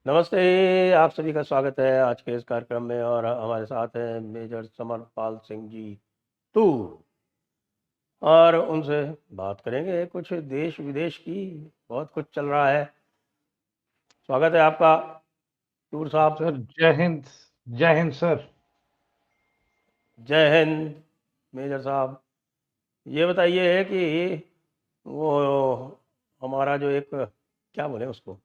नमस्ते। आप सभी का स्वागत है आज के इस कार्यक्रम में और हमारे साथ हैं मेजर समरपाल सिंह जी टू और उनसे बात करेंगे कुछ देश विदेश की। बहुत कुछ चल रहा है। स्वागत है आपका टूर साहब। सर जय हिंद। जय हिंद सर। जय हिंद मेजर साहब। ये बताइए है कि वो हमारा जो एक क्या बोले उसको,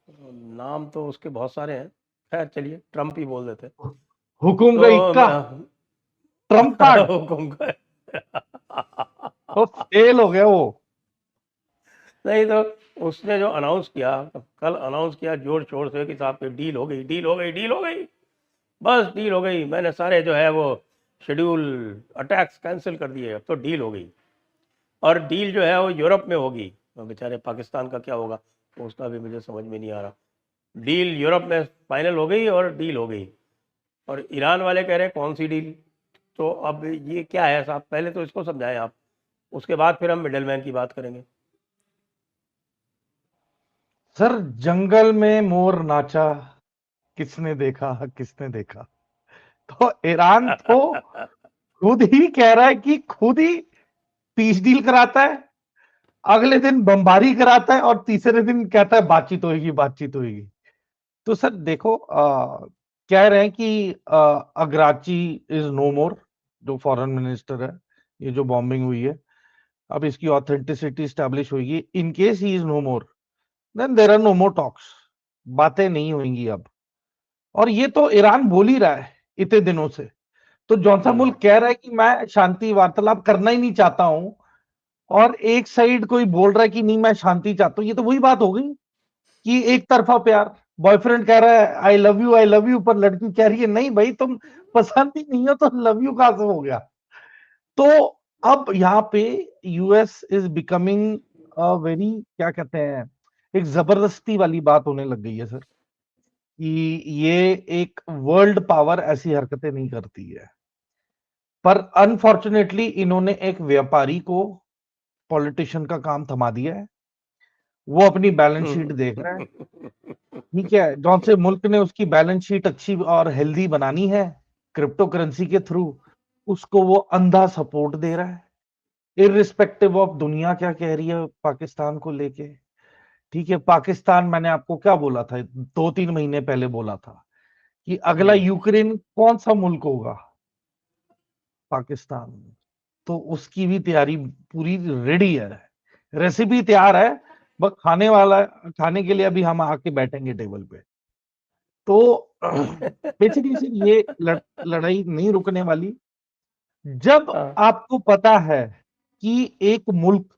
नाम तो उसके बहुत सारे हैं। खैर चलिए ट्रम्प ही बोल देते। हुकुम तो का इक्का। Trump card. हुकुम का तो फेल हो गया वो। नहीं तो उसने जो अनाउंस किया, कल अनाउंस किया जोर शोर से कि साहब की डील हो गई, डील हो गई, डील हो गई। बस डील हो गई। मैंने सारे जो है वो शेड्यूल अटैक्स कैंसिल कर दिए, अब तो डील हो गई। और डील जो है वो यूरोप में होगी। तो बेचारे पाकिस्तान का क्या होगा तो उसका भी मुझे समझ में नहीं आ रहा। डील यूरोप में फाइनल हो गई और डील हो गई। और ईरान वाले कह रहे हैं कौन सी डील। तो अब ये क्या है साहब, पहले तो इसको समझाएं आप, उसके बाद फिर हम मिडलमैन की बात करेंगे। सर जंगल में मोर नाचा, किसने देखा किसने देखा। तो ईरान तो खुद ही कह रहा है कि खुद ही पीस डील कराता है, अगले दिन बमबारी कराता है और तीसरे दिन कहता है बातचीत होगी बातचीत होगी। तो सर देखो, कह रहे हैं कि अगराची इज नो मोर, जो फॉरेन मिनिस्टर है, ये जो बॉम्बिंग हुई है, अब इसकी ऑथेंटिसिटी स्टैब्लिश होगी। In case he is no more, then there are no more talks. बातें नहीं होंगी अब। और ये तो ईरान बोल ही रहा है इतने दिनों से। तो जौन सा मुल्क कह रहा है कि मैं शांति वार्तालाप करना ही नहीं चाहता हूं, और एक साइड कोई बोल रहा है कि नहीं मैं शांति चाहता हूं, ये तो वही बात हो गई कि एक तरफा प्यार। बॉयफ्रेंड कह रहा है आई लव यू, पर लड़की कह रही है नहीं भाई तुम पसंद ही नहीं हो, तो लव यू कहां से हो गया। तो अब यहाँ पे US is becoming a very, क्या कहते हैं, एक जबरदस्ती वाली बात होने लग गई है सर, कि ये एक वर्ल्ड पावर ऐसी हरकतें नहीं करती है। पर अनफॉर्चुनेटली इन्होंने एक व्यापारी को पॉलिटिशियन का काम थमा दिया है। वो अपनी बैलेंस शीट देख रहा है। ठीक है, जौन से मुल्क ने उसकी बैलेंस शीट अच्छी और हेल्दी बनानी है क्रिप्टो करेंसी के थ्रू, उसको वो अंधा सपोर्ट दे रहा है, इररिस्पेक्टिव ऑफ दुनिया क्या कह रही है पाकिस्तान को लेके। ठीक है, पाकिस्तान, मैंने आपको क्या बोला था 2-3 महीने पहले, बोला था कि अगला यूक्रेन कौन सा मुल्क होगा, पाकिस्तान। तो उसकी भी तैयारी पूरी रेडी है, रेसिपी तैयार है, बस खाने वाला, खाने के लिए अभी हम आके बैठेंगे टेबल पे। तो बेसिकली से ये लड़ाई नहीं रुकने वाली। जब हाँ। आपको पता है कि एक मुल्क,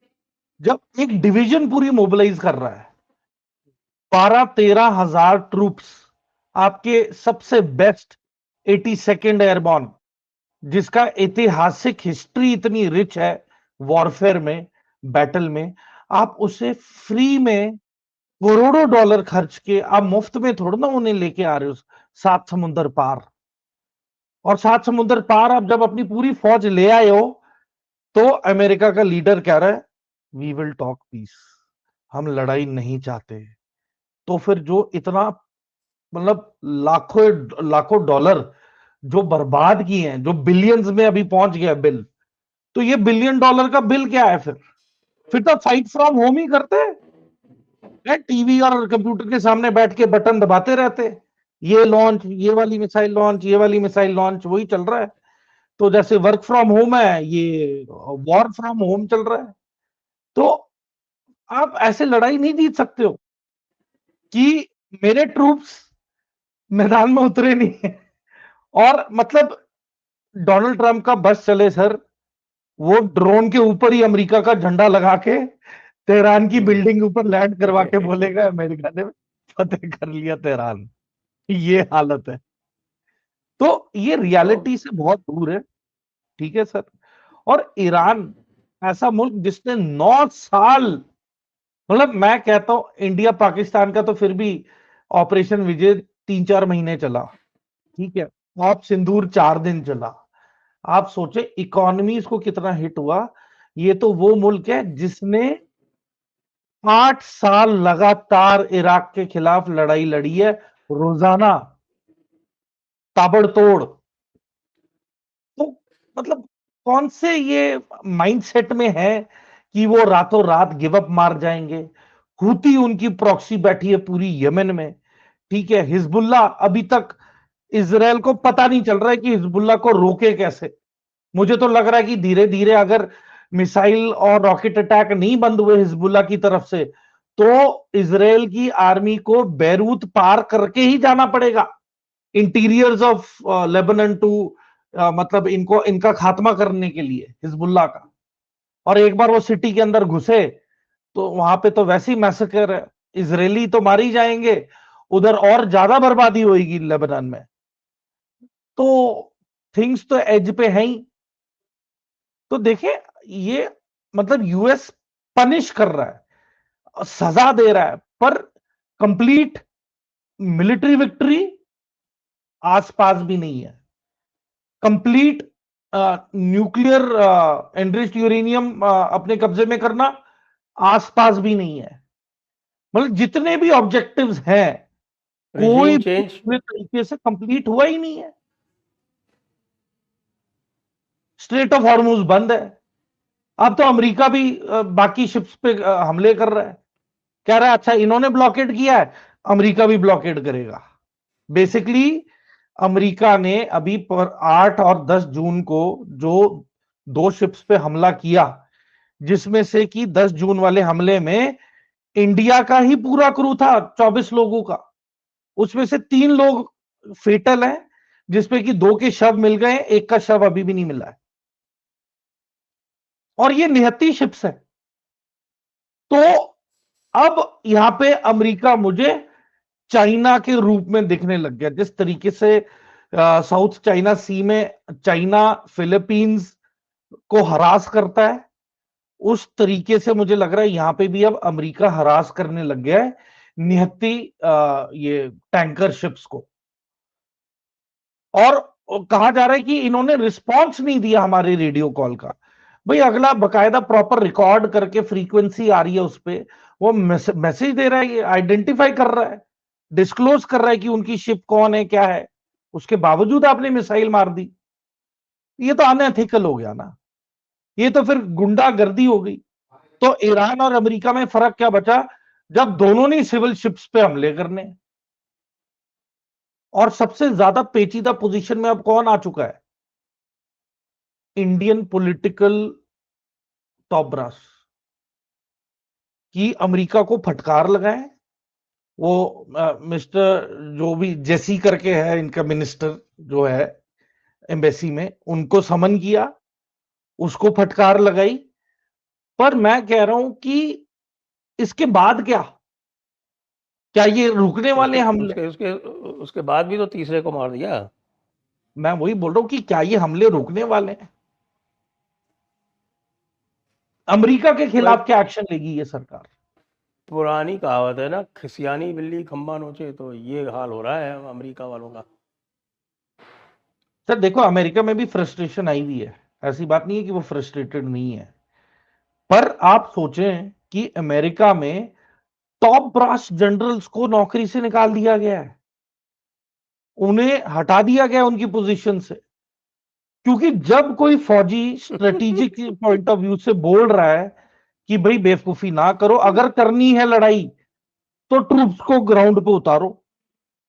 जब एक डिवीजन पूरी मोबिलाइज कर रहा है, 12-13 हजार ट्रूप्स, आपके सबसे बेस्ट 82nd एयरबॉर्न, जिसका ऐतिहासिक हिस्ट्री इतनी रिच है वॉरफेयर में, बैटल में, आप उसे फ्री में करोड़ों डॉलर खर्च के आप मुफ्त में थोड़ा ना उन्हें लेके आ रहे हो सात समुंदर पार। और सात समुंदर पार आप जब अपनी पूरी फौज ले आए हो, तो अमेरिका का लीडर कह रहा है वी विल टॉक पीस, हम लड़ाई नहीं चाहते। तो फिर जो इतना, मतलब लाखों लाखों डॉलर जो बर्बाद किए हैं, जो बिलियंस में अभी पहुंच गया बिल, तो ये $1 बिलियन का बिल क्या है फिर तो फाइट फ्रॉम होम ही करते हैं, टीवी और कंप्यूटर के सामने बैठ के बटन दबाते रहते, ये लॉन्च, ये वाली मिसाइल लॉन्च, ये वाली मिसाइल लॉन्च, वही चल रहा है। तो जैसे वर्क फ्रॉम होम है, ये वॉर फ्रॉम होम चल रहा है। तो आप ऐसे लड़ाई नहीं जीत सकते हो कि मेरे ट्रूप्स मैदान में उतरे नहीं है, और मतलब डोनाल्ड ट्रंप का बस चले सर, वो ड्रोन के ऊपर ही अमेरिका का झंडा लगा के तेहरान की बिल्डिंग ऊपर लैंड करवा के बोलेगा अमेरिका ने फतेह कर लिया तेहरान। ये हालत है। तो ये तो रियलिटी से बहुत दूर है। ठीक है सर। और ईरान ऐसा मुल्क जिसने 9 साल, मतलब मैं कहता हूं इंडिया पाकिस्तान का तो फिर भी ऑपरेशन विजय 3-4 महीने चला, ठीक है, आप सिंदूर 4 दिन चला। आप सोचे इकोनॉमी इसको कितना हिट हुआ। ये तो वो मुल्क है जिसने 8 साल लगातार इराक के खिलाफ लड़ाई लड़ी है, रोजाना, ताबड़तोड़। तो मतलब कौन से ये माइंडसेट में है कि वो रातों रात गिव अप मार जाएंगे। हूती उनकी प्रॉक्सी बैठी है पूरी यमन में, ठीक है। हिजबुल्ला अभी तक इसराइल को पता नहीं चल रहा है कि हिजबुल्ला को रोके कैसे। मुझे तो लग रहा है कि धीरे धीरे अगर मिसाइल और रॉकेट अटैक नहीं बंद हुए हिजबुल्ला की तरफ से, तो इसराइल की आर्मी को बैरूत पार करके ही जाना पड़ेगा इंटीरियर्स ऑफ लेबनन टू, मतलब इनको इनका खात्मा करने के लिए हिजबुल्ला का। और एक बार वो सिटी के अंदर घुसे तो वहां पे तो वैसे ही मैसेकर है, इजरायली तो मारे ही जाएंगे, उधर और ज्यादा बर्बादी होगी लेबनान में। तो थिंग्स तो एज पे है ही। तो देखिए, ये मतलब यूएस पनिश कर रहा है, सजा दे रहा है, पर कंप्लीट मिलिट्री विक्ट्री आसपास भी नहीं है। कंप्लीट न्यूक्लियर एनरिच्ड यूरेनियम अपने कब्जे में करना आसपास भी नहीं है। मतलब जितने भी ऑब्जेक्टिव्स हैं, कोई रिजीम भी चेंज। पूरे तरीके से कंप्लीट हुआ ही नहीं है। स्ट्रेट ऑफ हॉर्मुज बंद है। अब तो अमेरिका भी बाकी शिप्स पे हमले कर रहा है, कह रहा है अच्छा इन्होंने ब्लॉकेड किया है, अमेरिका भी ब्लॉकेड करेगा। बेसिकली अमेरिका ने अभी पर 8 और 10 जून को जो 2 शिप्स पे हमला किया, जिसमें से कि 10 जून वाले हमले में इंडिया का ही पूरा क्रू था 24 लोगों का, उसमें से 3 लोग फेटल हैं, जिसमें कि 2 के शव मिल गए, एक का शव अभी भी नहीं मिला है। और ये निहत्ती शिप्स है। तो अब यहां पे अमेरिका मुझे चाइना के रूप में दिखने लग गया। जिस तरीके से साउथ चाइना सी में चाइना फिलीपींस को हरास करता है, उस तरीके से मुझे लग रहा है यहां पे भी अब अमेरिका हरास करने लग गया है निहत्ती ये टैंकर शिप्स को। और कहा जा रहा है कि इन्होंने रिस्पॉन्स नहीं दिया हमारे रेडियो कॉल का। भाई अगला बकायदा प्रॉपर रिकॉर्ड करके फ्रीक्वेंसी आ रही है उस पर, वो मैसेज दे रहा है, आइडेंटिफाई कर रहा है, डिस्क्लोज कर रहा है कि उनकी शिप कौन है क्या है। उसके बावजूद आपने मिसाइल मार दी। ये तो अनएथिकल हो गया ना, ये तो फिर गुंडागर्दी हो गई। तो ईरान और अमेरिका में फर्क क्या बचा, जब दोनों ने सिविल शिप्स पे हमले करने। और सबसे ज्यादा पेचीदा पोजीशन में अब कौन आ चुका है, इंडियन पॉलिटिकल टॉप ब्रास, कि अमेरिका को फटकार लगाए। वो मिस्टर जो भी जेसी करके है इनका मिनिस्टर जो है एम्बेसी में, उनको समन किया, उसको फटकार लगाई। पर मैं कह रहा हूं कि इसके बाद क्या ये रुकने वाले उसके हमले। उसके उसके उसके बाद भी तो तीसरे को मार दिया। मैं वही बोल रहा हूं कि क्या ये हमले रुकने वाले हैं। अमेरिका के वो खिलाफ एक क्या एक्शन लेगी ये सरकार। पुरानी कहावत है ना, खिसियानी बिल्ली खंबा नोचे, तो ये हाल हो रहा है अमेरिका वालों का। सर देखो, अमेरिका में भी फ्रस्ट्रेशन आई हुई है, ऐसी बात नहीं है कि वो फ्रस्ट्रेटेड नहीं है। पर आप सोचें कि अमेरिका में टॉप ब्रास जनरल्स को नौकरी से निकाल दिया गया है, उन्हें हटा दिया गया उनकी पोजीशन से। क्योंकि जब कोई फौजी स्ट्रेटेजिक पॉइंट ऑफ व्यू से बोल रहा है कि भाई बेवकूफी ना करो, अगर करनी है लड़ाई तो ट्रूप्स को ग्राउंड पे उतारो।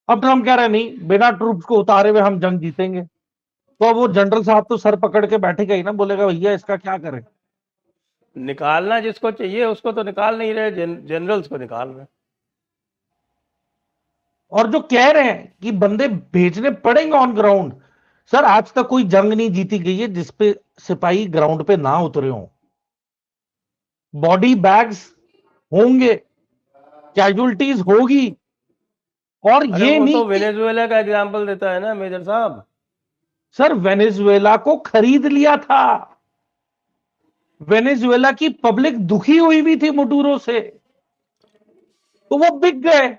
अब ट्रम्प कह रहे हैं नहीं, बिना ट्रूप्स को उतारे हुए हम जंग जीतेंगे। तो अब वो जनरल साहब तो सर पकड़ के बैठेगा ही ना, बोलेगा भैया इसका क्या करें। निकालना जिसको चाहिए उसको तो निकाल नहीं रहे, जनरल्स को निकाल रहे। और जो कह रहे हैं कि बंदे भेजने पड़ेंगे ऑन ग्राउंड, सर आज तक कोई जंग नहीं जीती गई है जिसपे सिपाही ग्राउंड पे ना उतरे हों। बॉडी बैग्स होंगे, कैजुअलिटीज होगी। और अरे ये वो नहीं तो कि वेनेजुएला का एग्जाम्पल देता है ना मेजर साहब। सर वेनेजुएला को खरीद लिया था, वेनेजुएला की पब्लिक दुखी हुई भी थी मुडूरो से, तो वो बिक गए।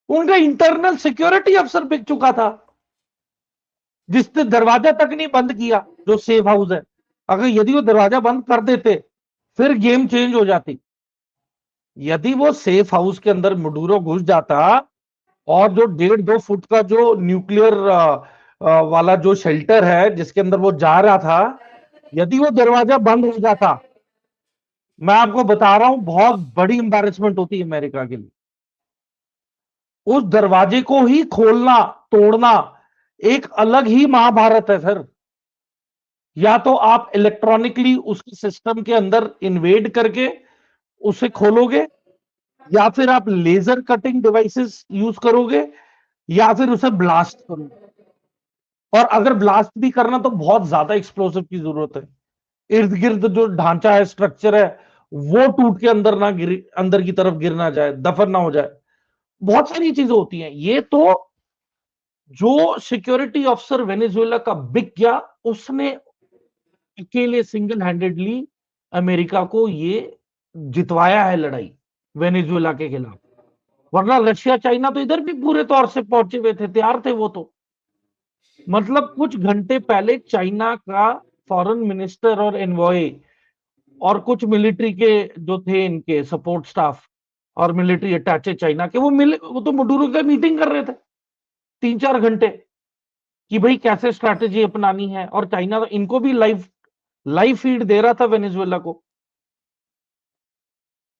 उनका इंटरनल सिक्योरिटी अफसर बिक चुका था, जिसने दरवाजा तक नहीं बंद किया, जो सेफ हाउस है। अगर यदि वो दरवाजा बंद कर देते फिर गेम चेंज हो जाती। यदि वो सेफ हाउस के अंदर मडूरो घुस जाता और जो 1.5-2 फुट का जो न्यूक्लियर वाला जो शेल्टर है जिसके अंदर वो जा रहा था, यदि वो दरवाजा बंद हो जाता, मैं आपको बता रहा हूं बहुत बड़ी एम्बैरेसमेंट होती है अमेरिका के लिए। उस दरवाजे को ही खोलना, तोड़ना एक अलग ही महाभारत है सर। या तो आप इलेक्ट्रॉनिकली उसके सिस्टम के अंदर इन्वेड करके उसे खोलोगे, या फिर आप लेजर कटिंग डिवाइसेस यूज करोगे, या फिर उसे ब्लास्ट करोगे। और अगर ब्लास्ट भी करना तो बहुत ज्यादा एक्सप्लोसिव की जरूरत है। इर्द गिर्द जो ढांचा है, स्ट्रक्चर है, वो टूट के अंदर ना गिर, अंदर की तरफ गिर ना जाए, दफन ना हो जाए। बहुत सारी चीजें होती हैं। ये तो जो सिक्योरिटी ऑफिसर वेनेजुएला का बिक गया, उसने अकेले सिंगल हैंडेडली अमेरिका को ये जितवाया है लड़ाई वेनेजुएला के खिलाफ। वरना रशिया चाइना तो इधर भी पूरे तौर से पहुंचे हुए थे, तैयार थे वो तो। मतलब कुछ घंटे पहले चाइना का फॉरेन मिनिस्टर और एनवॉय और कुछ मिलिट्री के जो थे इनके सपोर्ट स्टाफ और मिलिट्री अटैचे चाइना के, वो तो मडूरो का मीटिंग कर रहे थे 3-4 घंटे कि भाई कैसे स्ट्रैटेजी अपनानी है। और चाइना तो इनको भी लाइव लाइव फीड दे रहा था वेनेजुएला को।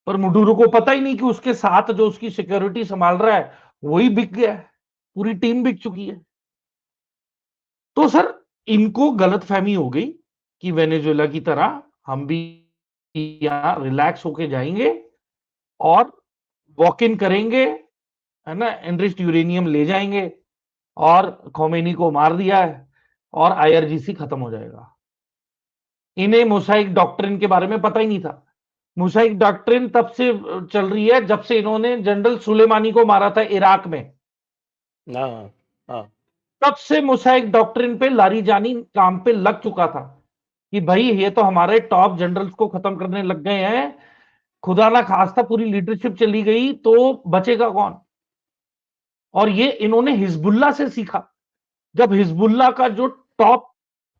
पर मडूरो को पता ही नहीं कि उसके साथ जो उसकी सिक्योरिटी संभाल रहा है वही बिक गया है, पूरी टीम बिक चुकी है। तो सर इनको गलतफहमी हो गई कि वेनेजुएला की तरह हम भी यहां रिलैक्स होके जाएंगे और वॉक इन करेंगे, है ना, एनरिच्ड यूरेनियम ले जाएंगे और खोमेनी को मार दिया है और आईआरजीसी खत्म हो जाएगा। इन्हें मोसाइक डॉक्ट्रिन के बारे में पता ही नहीं था। मोसाइक डॉक्ट्रिन तब से चल रही है जब से इन्होंने जनरल सुलेमानी को मारा था इराक में। हाँ हाँ। तब से मोसाइक डॉक्ट्रिन पे लारीजानी काम पे लग चुका था कि भाई ये तो हमारे टॉप जनरल्स को खत्म करने लग गए हैं, खुदा ना खास्ता पूरी लीडरशिप चली गई तो बचेगा कौन। और ये इन्होंने हिजबुल्ला से सीखा। जब हिजबुल्ला का जो टॉप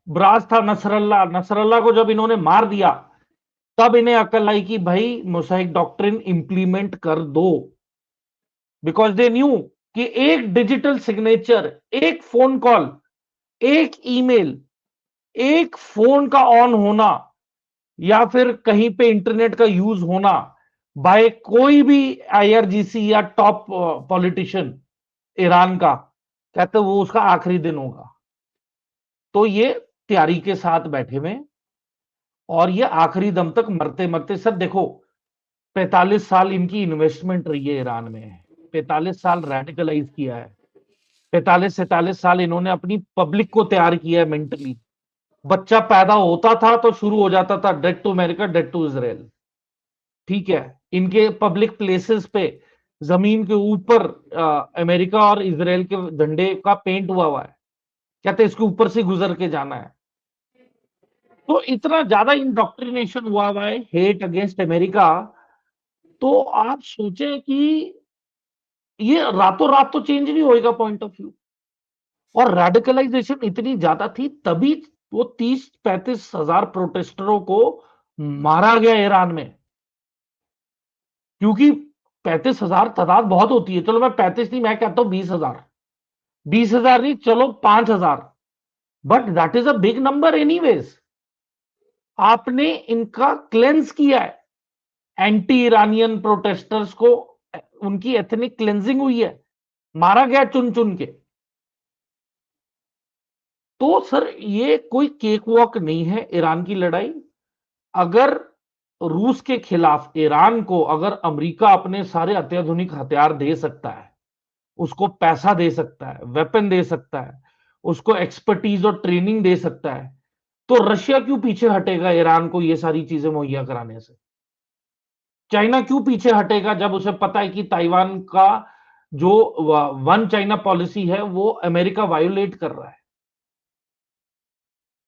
ब्रास था नसरल्ला, नसरल्ला को जब इन्होंने मार दिया, तब इन्हें अकल आई कि भाई मोसाइक डॉक्ट्रिन इंप्लीमेंट कर दो। बिकॉज दे न्यू कि एक डिजिटल सिग्नेचर, एक फोन कॉल, एक ईमेल, एक फोन का ऑन होना या फिर कहीं पे इंटरनेट का यूज होना बाय कोई भी आईआरजीसी या टॉप पॉलिटिशियन ईरान का, कहते वो उसका आखिरी दिन होगा। तो ये तैयारी के साथ बैठे हुए और ये आखिरी दम तक मरते मरते। सर देखो 45 साल इनकी इन्वेस्टमेंट रही है ईरान में, 45 साल रेडिकलाइज किया है, 45-47 साल इन्होंने अपनी पब्लिक को तैयार किया है मेंटली। बच्चा पैदा होता था तो शुरू हो जाता था death to America, death to Israel. ठीक है, इनके पब्लिक प्लेसेस पे जमीन के ऊपर अमेरिका और इसराइल के झंडे का पेंट हुआ है, कहते इसके ऊपर से गुजर के जाना है। तो इतना ज्यादा इंडोक्ट्रिनेशन हुआ है हेट अगेंस्ट अमेरिका। तो आप सोचें कि ये रातों रात तो चेंज नहीं होएगा पॉइंट ऑफ व्यू। और रेडिकलाइजेशन इतनी ज्यादा थी तभी वो 30-35 हजार प्रोटेस्टरों को मारा गया ईरान में। क्योंकि 35 हजार तादाद बहुत होती है। चलो मैं 35 नहीं, मैं कहता हूं 20 हजार, 20 हजार नहीं, चलो 5 हजार, but that is a big number anyways. आपने इनका क्लेंस किया है, एंटी ईरानियन प्रोटेस्टर्स को उनकी एथनिक क्लेंजिंग हुई है, मारा गया चुन चुन के। तो सर ये कोई केक वॉक नहीं है ईरान की लड़ाई। अगर रूस के खिलाफ ईरान को अगर अमेरिका अपने सारे अत्याधुनिक हथियार दे सकता है, उसको पैसा दे सकता है, वेपन दे सकता है, उसको एक्सपर्टीज और ट्रेनिंग दे सकता है, तो रशिया क्यों पीछे हटेगा ईरान को ये सारी चीजें मुहैया कराने से। चाइना क्यों पीछे हटेगा जब उसे पता है कि ताइवान का जो वन चाइना पॉलिसी है वो अमेरिका वायोलेट कर रहा है।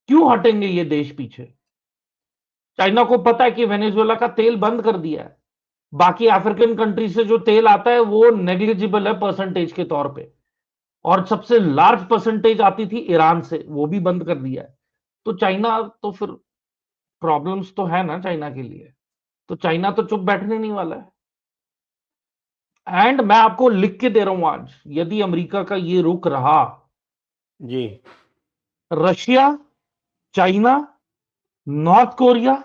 क्यों हटेंगे ये देश पीछे। चाइना को पता है कि वेनेजुएला का तेल बंद कर दिया है, बाकी अफ्रीकन कंट्री से जो तेल आता है वो नेग्लिजिबल है परसेंटेज के तौर पे, और सबसे लार्ज परसेंटेज आती थी ईरान से, वो भी बंद कर दिया है। तो चाइना तो फिर प्रॉब्लम्स तो है ना चाइना के लिए। तो चाइना तो चुप बैठने नहीं वाला है। एंड मैं आपको लिख के दे रहा हूं आज, यदि अमेरिका का ये रुख रहा, जी। रशिया, चाइना, नॉर्थ कोरिया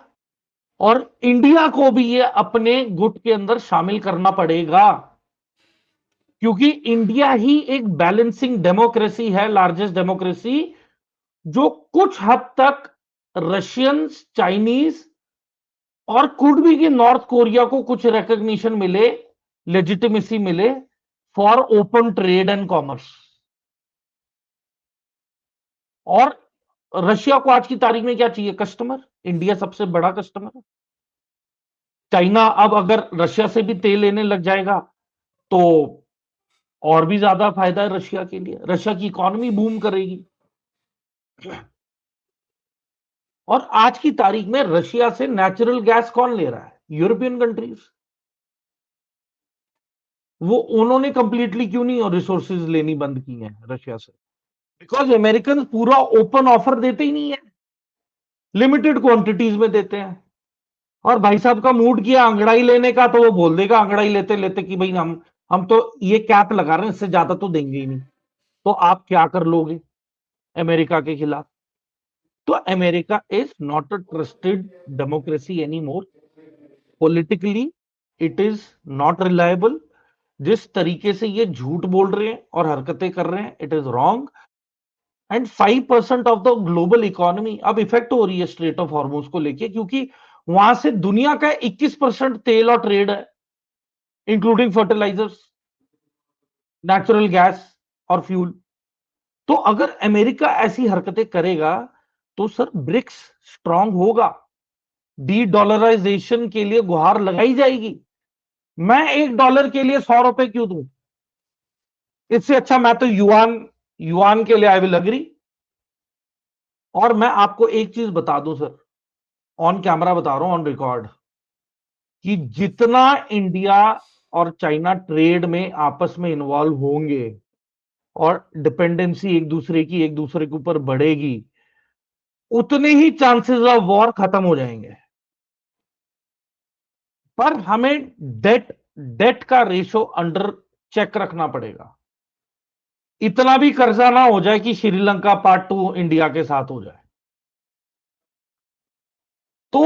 और इंडिया को भी ये अपने गुट के अंदर शामिल करना पड़ेगा, क्योंकि इंडिया ही एक बैलेंसिंग डेमोक्रेसी है, लार्जेस्ट डेमोक्रेसी, जो कुछ हद तक रशियंस, चाइनीज और कुड भी कि नॉर्थ कोरिया को कुछ रिकॉग्निशन मिले, लेजिटिमेसी मिले for open trade and commerce. और रशिया को आज की तारीख में क्या चाहिए? कस्टमर। इंडिया सबसे बड़ा कस्टमर है। चाइना अब अगर रशिया से भी तेल लेने लग जाएगा तो और भी ज्यादा फायदा है रशिया के लिए, रशिया की इकोनॉमी बूम करेगी। और आज की तारीख में रशिया से नेचुरल गैस कौन ले रहा है? European countries. वो उन्होंने कंप्लीटली क्यों नहीं और रिसोर्सेज लेनी बंद की हैं रशिया से? बिकॉज अमेरिकन पूरा ओपन ऑफर देते ही नहीं है, लिमिटेड क्वांटिटीज में देते हैं। और भाई साहब का मूड किया अंगड़ाई लेने का, तो वो बोल देगा अंगड़ाई लेते लेते कि भाई हम तो ये कैप लगा रहे हैं, इससे ज्यादा तो देंगे ही नहीं। तो आप क्या कर लोगे अमेरिका के खिलाफ? तो America is not a trusted democracy any more. Politically it is not reliable. जिस तरीके से ये झूठ बोल रहे हैं और हरकतें कर रहे हैं, it is wrong. And 5% of the global economy अब इफेक्ट हो रही है स्ट्रेट ऑफ हॉर्मोज को लेके, क्योंकि वहां से दुनिया का 21% तेल और ट्रेड है, इंक्लूडिंग फर्टिलाइजर्स, नेचुरल गैस और फ्यूल। तो अगर अमेरिका ऐसी हरकतें करेगा तो सर ब्रिक्स स्ट्रांग होगा, डी डॉलराइजेशन के लिए गुहार लगाई जाएगी। मैं $1 के लिए ₹100 क्यों दूं? इससे अच्छा मैं तो युआन युआन के लिए आई विल अग्री। और मैं आपको एक चीज बता दूं सर, ऑन कैमरा बता रहा हूं, ऑन रिकॉर्ड, कि जितना इंडिया और चाइना ट्रेड में आपस में इन्वॉल्व होंगे और डिपेंडेंसी एक दूसरे के ऊपर बढ़ेगी, उतने ही चांसेस ऑफ वॉर खत्म हो जाएंगे। पर हमें डेट डेट का रेशो अंडर चेक रखना पड़ेगा। इतना भी कर्जा ना हो जाए कि श्रीलंका पार्ट 2 इंडिया के साथ हो जाए। तो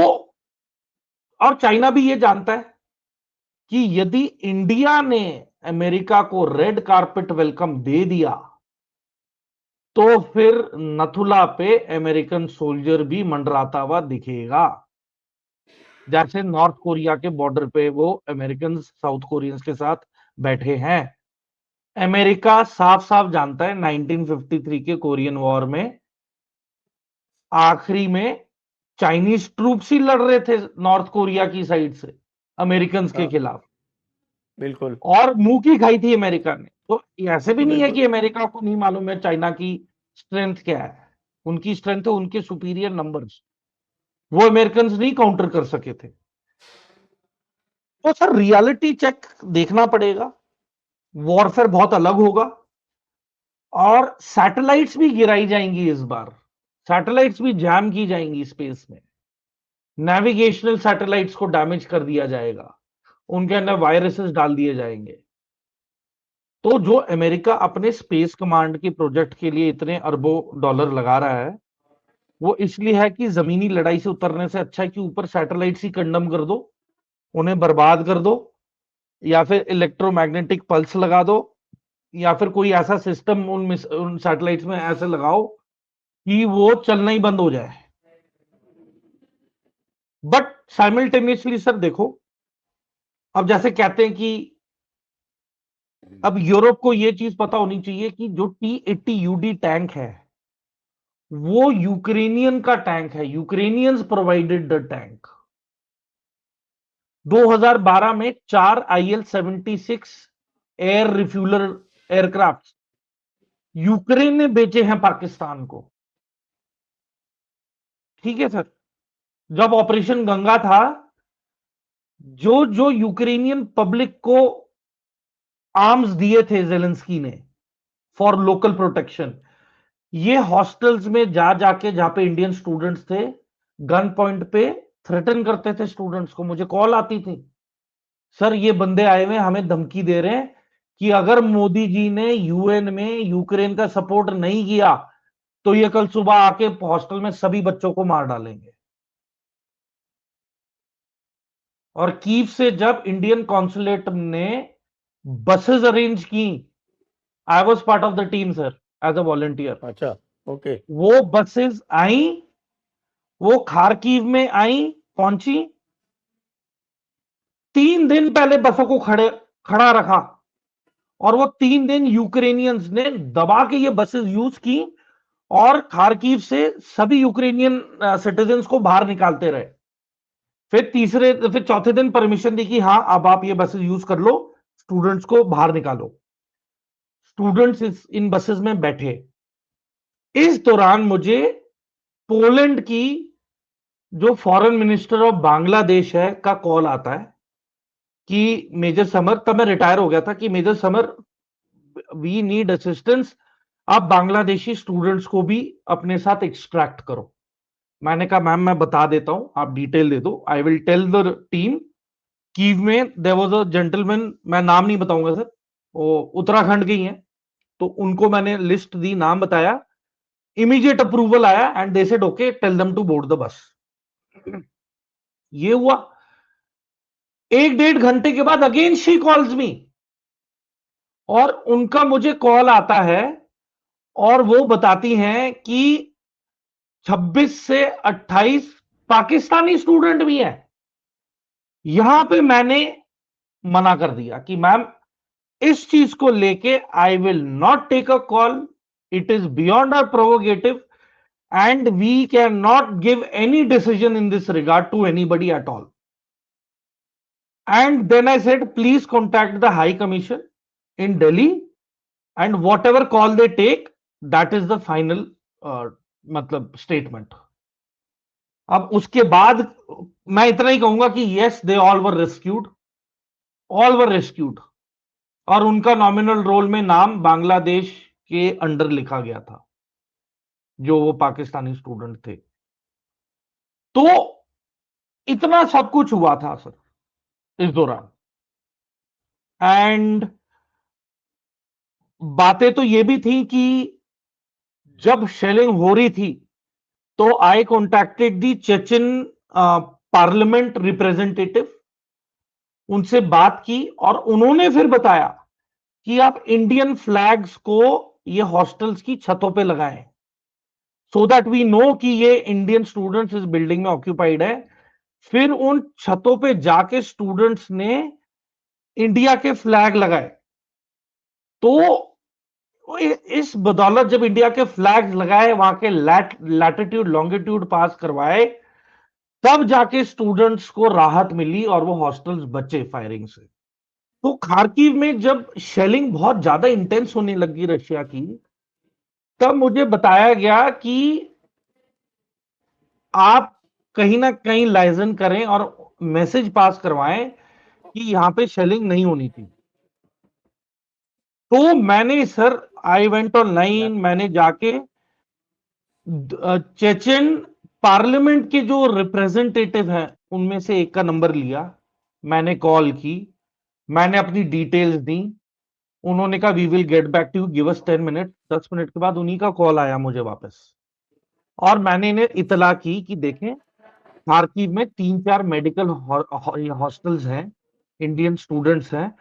और चाइना भी ये जानता है कि यदि इंडिया ने अमेरिका को रेड कारपेट वेलकम दे दिया तो फिर नथुला पे अमेरिकन सोल्जर भी मंडराता हुआ दिखेगा, जैसे नॉर्थ कोरिया के बॉर्डर पे वो अमेरिकन साउथ कोरियंस के साथ बैठे हैं। अमेरिका साफ साफ जानता है 1953 के कोरियन वॉर में आखिरी में चाइनीज ट्रूप्स ही लड़ रहे थे नॉर्थ कोरिया की साइड से अमेरिकन के हाँ, खिलाफ, बिल्कुल। और मुंह की खाई थी अमेरिका ने। तो ऐसे भी नहीं है बिल्कुल। कि अमेरिका को नहीं मालूम है चाइना की स्ट्रेंथ क्या है। उनकी स्ट्रेंथ है उनके सुपीरियर नंबर्स, वो अमेरिकन नहीं काउंटर कर सके थे। तो सर रियलिटी चेक देखना पड़ेगा, वॉरफेयर बहुत अलग होगा। और सैटेलाइट्स भी गिराई जाएंगी इस बार, सैटेलाइट्स भी जैम की जाएंगी स्पेस में, नेविगेशनल सैटेलाइट्स को डैमेज कर दिया जाएगा, उनके अंदर वायरसेस डाल दिए जाएंगे। तो जो अमेरिका अपने स्पेस कमांड के प्रोजेक्ट के लिए इतने अरबों डॉलर लगा रहा है, वो इसलिए है कि जमीनी लड़ाई से उतरने से अच्छा है कि ऊपर सैटेलाइट्स ही कंडम कर दो, उन्हें बर्बाद कर दो, या फिर इलेक्ट्रोमैग्नेटिक पल्स लगा दो, या फिर कोई ऐसा सिस्टम उन सैटेलाइट्स में ऐसे लगाओ कि वो चलना ही बंद हो जाए। बट साइमल्टेनियसली सर देखो, अब जैसे कहते हैं कि अब यूरोप को ये चीज पता होनी चाहिए कि जो T-80 टैंक है वो यूक्रेनियन का टैंक है, यूक्रेनियंस प्रोवाइडेड द टैंक। 2012 में 4 IL-76 air refueller aircraft Ukraine ने बेचे हैं पाकिस्तान को। ठीक है सर, जब ऑपरेशन गंगा था, जो जो यूक्रेनियन पब्लिक को आर्म्स दिए थे जेलेंस्की ने फॉर लोकल प्रोटेक्शन, ये हॉस्टल्स में जा जाके, जहां पे इंडियन स्टूडेंट्स थे, गन पॉइंट पे थ्रेटन करते थे स्टूडेंट्स को। मुझे कॉल आती थी सर ये बंदे आए हुए हमें धमकी दे रहे हैं कि अगर मोदी जी ने यूएन में यूक्रेन का सपोर्ट नहीं किया तो ये कल सुबह आके हॉस्टल में सभी बच्चों को मार डालेंगे। और कीव से जब इंडियन कॉन्सुलेट ने बसेस अरेंज की, I was part of the team sir, as a volunteer. अच्छा, ओके। वो बसेस आई, वो खारकीव में आई, पहुंची, 3 दिन पहले बसों को खड़ा रखा, और वो 3 दिन यूक्रेनियंस ने दबा के ये बसेस यूज की और खारकीव से सभी यूक्रेनियन सिटीजन्स को बाहर निकालते रहे। फिर चौथे दिन परमिशन दी कि हाँ अब आप ये बसेस यूज कर लो, स्टूडेंट्स को बाहर निकालो। स्टूडेंट्स इन बसेस में बैठे। इस दौरान मुझे पोलैंड की जो फॉरेन मिनिस्टर ऑफ बांग्लादेश है का कॉल आता है कि मेजर समर, तब मैं रिटायर हो गया था, कि major Samar we need assistance, आप बांग्लादेशी स्टूडेंट्स को भी अपने साथ एक्सट्रैक्ट करो। मैंने कहा मैम मैं बता देता हूं, आप डिटेल दे दो, I will tell the team. Kyiv में देयर वाज अ जेंटलमैन, मैं नाम नहीं बताऊंगा सर, वो उत्तराखंड के ही हैं, तो उनको मैंने लिस्ट दी, नाम बताया, इमीडिएट अप्रूवल आया and they said okay tell them to board the bus. ये हुआ। 1-1.5 घंटे के बाद अगेन शी कॉल्स मी, और उनका मुझे कॉल आता है और वो बताती हैं कि 26 से 28 पाकिस्तानी स्टूडेंट भी हैं। यहां पे मैंने मना कर दिया कि मैम इस चीज को लेके I will not take a call, it is beyond our prerogative and we can not give any decision in this regard to anybody at all. And then I said please contact the high commission in Delhi and whatever call they take, that is the final मतलब statement. अब उसके बाद मैं इतना ही कहूंगा कि yes they all were rescued, all were rescued, और उनका नॉमिनल रोल में नाम बांग्लादेश के अंडर लिखा गया था, जो वो पाकिस्तानी स्टूडेंट थे। तो इतना सब कुछ हुआ था सर इस दौरान। एंड बातें तो ये भी थी कि जब शेलिंग हो रही थी तो आई कॉन्टैक्टेड दी चेचन पार्लियामेंट रिप्रेजेंटेटिव, उनसे बात की और उन्होंने फिर बताया कि आप इंडियन फ्लैग्स को ये हॉस्टल्स की छतों पे लगाएं, सो दैट वी नो कि ये इंडियन स्टूडेंट्स इस बिल्डिंग में ऑक्यूपाइड है। फिर उन छतों पे जाके स्टूडेंट्स ने इंडिया के फ्लैग लगाए। तो इस बदौलत जब इंडिया के फ्लैग्स लगाए, वहां के लैटिट्यूड लॉन्गिट्यूड पास करवाए, तब जाके स्टूडेंट्स को राहत मिली और वो हॉस्टल्स बचे फायरिंग से। तो खार्किव में जब शेलिंग बहुत ज्यादा इंटेंस होने लगी रशिया की, तब मुझे बताया गया कि आप कहीं ना कहीं लाइजन करें और मैसेज पास करवाएं कि यहां पे शेलिंग नहीं होनी थी। तो मैंने sir I went on line, मैंने जाके चेचन पार्लियामेंट के जो रिप्रेजेंटेटिव हैं उनमें से एक का नंबर लिया, मैंने कॉल की, मैंने अपनी डिटेल्स दी, उन्होंने कहा we will get back to you, give us 10 minute. 10 minute के बाद उन्हीं का कॉल आया मुझे वापस, और मैंने इन्हें इतला की कि देखें खार्किव में 3-4 मेडिकल हॉस्टल्स हैं, इंडियन स्टूडेंट्स हैं,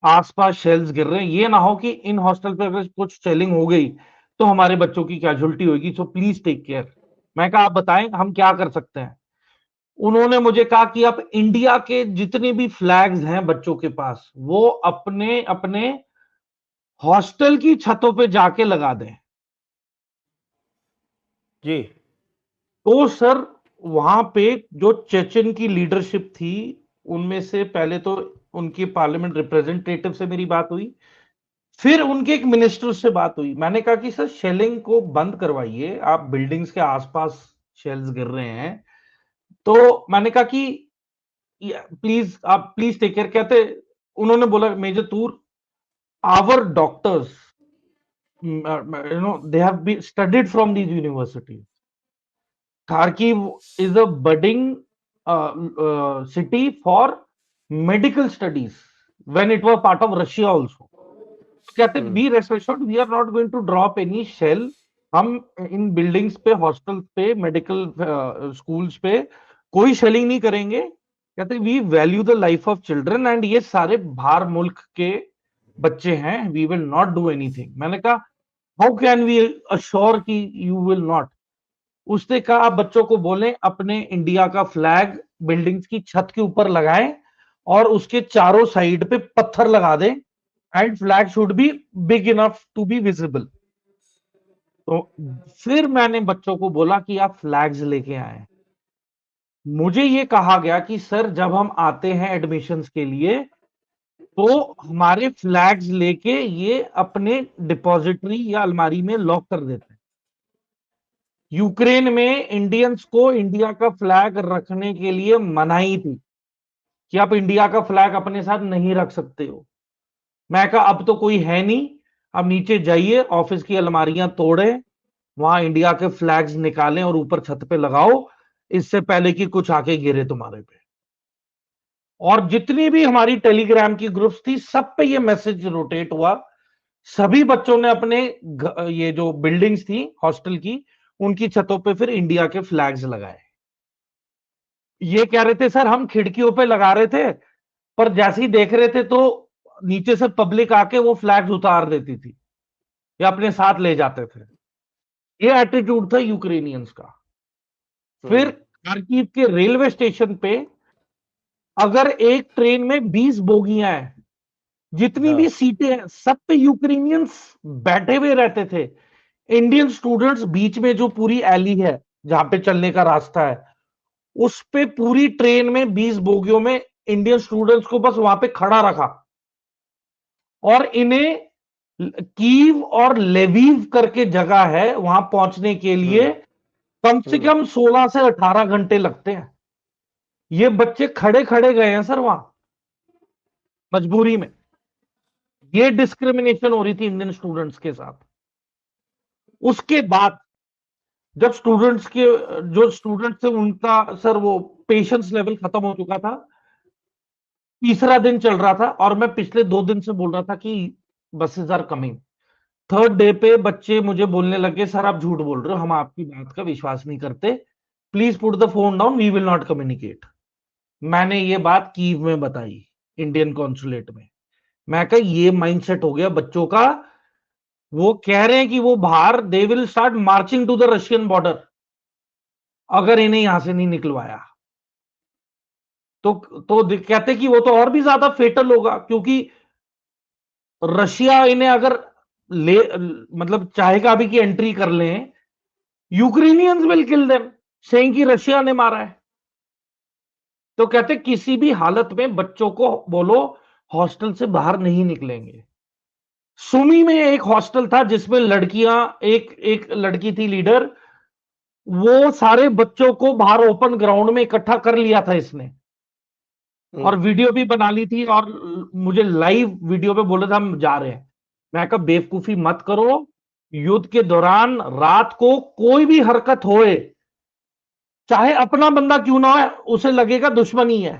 आसपास शेल्स गिर रहे हैं, ये ना हो कि इन हॉस्टल पे अगर कुछ शेलिंग हो गई तो हमारे बच्चों की कैजुअलिटी होगी, सो प्लीज टेक केयर। मैं कहा आप बताएं हम क्या कर सकते हैं। उन्होंने मुझे कहा कि आप इंडिया के जितने भी फ्लैग्स हैं बच्चों के पास, वो अपने अपने हॉस्टल की छतों पे जाके लगा दें। जी। तो सर वहां पे जो चेचन की लीडरशिप थी, उनमें से पहले तो उनकी पार्लियामेंट रिप्रेजेंटेटिव से मेरी बात हुई, फिर उनके एक मिनिस्टर से बात हुई। मैंने कहा कि सर शेलिंग को बंद करवाइए, आप बिल्डिंग्स के आसपास शेल्स गिर रहे हैं। तो मैंने कहा कि प्लीज आप प्लीज टेक केयर। कहते, उन्होंने बोला major Toor, our doctors they have been studied from these university. Kharkiv is a budding city for medical studies when it was part of Russia also. कहते be rest assured we are not going to drop any shell. हम इन buildings पे, hostels पे, medical schools पे कोई shelling नहीं करेंगे। कहते we value the life of children and ये सारे बाहर मुल्क के बच्चे हैं, we will not do anything. मैंने कहा हाउ कैन वी अश्योर कि यू विल नॉट। उसने कहा आप बच्चों को बोलें अपने इंडिया का फ्लैग बिल्डिंग्स की छत के ऊपर लगाएं और उसके चारों साइड पे पत्थर लगा दें and flag should be big enough to be visible. तो फिर मैंने बच्चों को बोला कि आप फ्लैग्स लेके आए। मुझे ये कहा गया कि सर जब हम आते हैं एडमिशन्स के लिए तो हमारे फ्लैग्स लेके ये अपने डिपॉजिटरी या अलमारी में लॉक कर देते हैं। यूक्रेन में इंडियंस को इंडिया का फ्लैग रखने के लिए मनाही थी कि आप इंडिया का फ्लैग अपने साथ नहीं रख सकते हो। मैं कहा अब तो कोई है नहीं, अब नीचे जाइए, ऑफिस की अलमारियां तोड़े, वहां इंडिया के फ्लैग्स निकालें और ऊपर छत पे लगाओ, इससे पहले कि कुछ आके गिरे तुम्हारे पे। और जितनी भी हमारी टेलीग्राम की ग्रुप्स थी सब पे ये मैसेज रोटेट हुआ। सभी बच्चों ने अपने ये जो बिल्डिंग्स थी हॉस्टल की, उनकी छतों पे फिर इंडिया के फ्लैग्स लगाए। ये कह रहे थे सर हम खिड़कियों पे लगा रहे थे, पर जैसे ही देख रहे थे तो नीचे से पब्लिक आके वो फ्लैग्स उतार देती थी या अपने साथ ले जाते थे। ये एटीट्यूड था यूक्रेनियंस का। फिर खार्किव के रेलवे स्टेशन पे अगर एक ट्रेन में 20 बोगियां हैं, जितनी भी सीटें हैं सब पे यूक्रेनियंस बैठे हुए रहते थे। इंडियन स्टूडेंट्स बीच में जो पूरी एली है जहां पे चलने का रास्ता है, उस पे पूरी ट्रेन में 20 बोगियों में इंडियन स्टूडेंट्स को बस वहां पे खड़ा रखा और इन्हें कीव और लेविव करके जगह है, वहां पहुंचने के लिए कम से कम 16 से 18 घंटे लगते हैं। ये बच्चे खड़े खड़े गए हैं सर वहां मजबूरी में। ये डिस्क्रिमिनेशन हो रही थी इंडियन स्टूडेंट्स के साथ। उसके बाद जब स्टूडेंट्स के जो स्टूडेंट्स थे उनका सर वो पेशेंस लेवल खत्म हो चुका था, तीसरा दिन चल रहा था और मैं पिछले 2 दिन से बोल रहा था कि buses are coming. Third day पे बच्चे मुझे बोलने लगे सर आप झूठ बोल रहे हो, हम आपकी बात का विश्वास नहीं करते, please put the phone down, we will not communicate. मैंने ये बात कीव में बताई, इंडियन कॉन्सुलेट में। मैं कहा ये माइंडसेट हो गया बच्चों का, वो कह रहे हैं कि वो बाहर they will start marching to the Russian border अगर इन्हें यहां से नहीं निकलवाया। तो कहते कि वो तो और भी ज्यादा फेटल होगा, क्योंकि रशिया इन्हें अगर ले मतलब चाहेगा भी कि एंट्री कर लें, Ukrainians will kill them saying कि रशिया ने मारा है। तो कहते किसी भी हालत में बच्चों को बोलो हॉस्टल से बाहर नहीं निकलेंगे। सुमी में एक हॉस्टल था जिसमें लड़कियां, एक एक लड़की थी लीडर, वो सारे बच्चों को बाहर ओपन ग्राउंड में इकट्ठा कर लिया था इसने और वीडियो भी बना ली थी और मुझे लाइव वीडियो पे बोला था हम जा रहे हैं। मैं कहा बेवकूफी मत करो, युद्ध के दौरान रात को कोई भी हरकत होए, चाहे अपना बंदा क्यों ना हो, उसे लगेगा दुश्मनी है।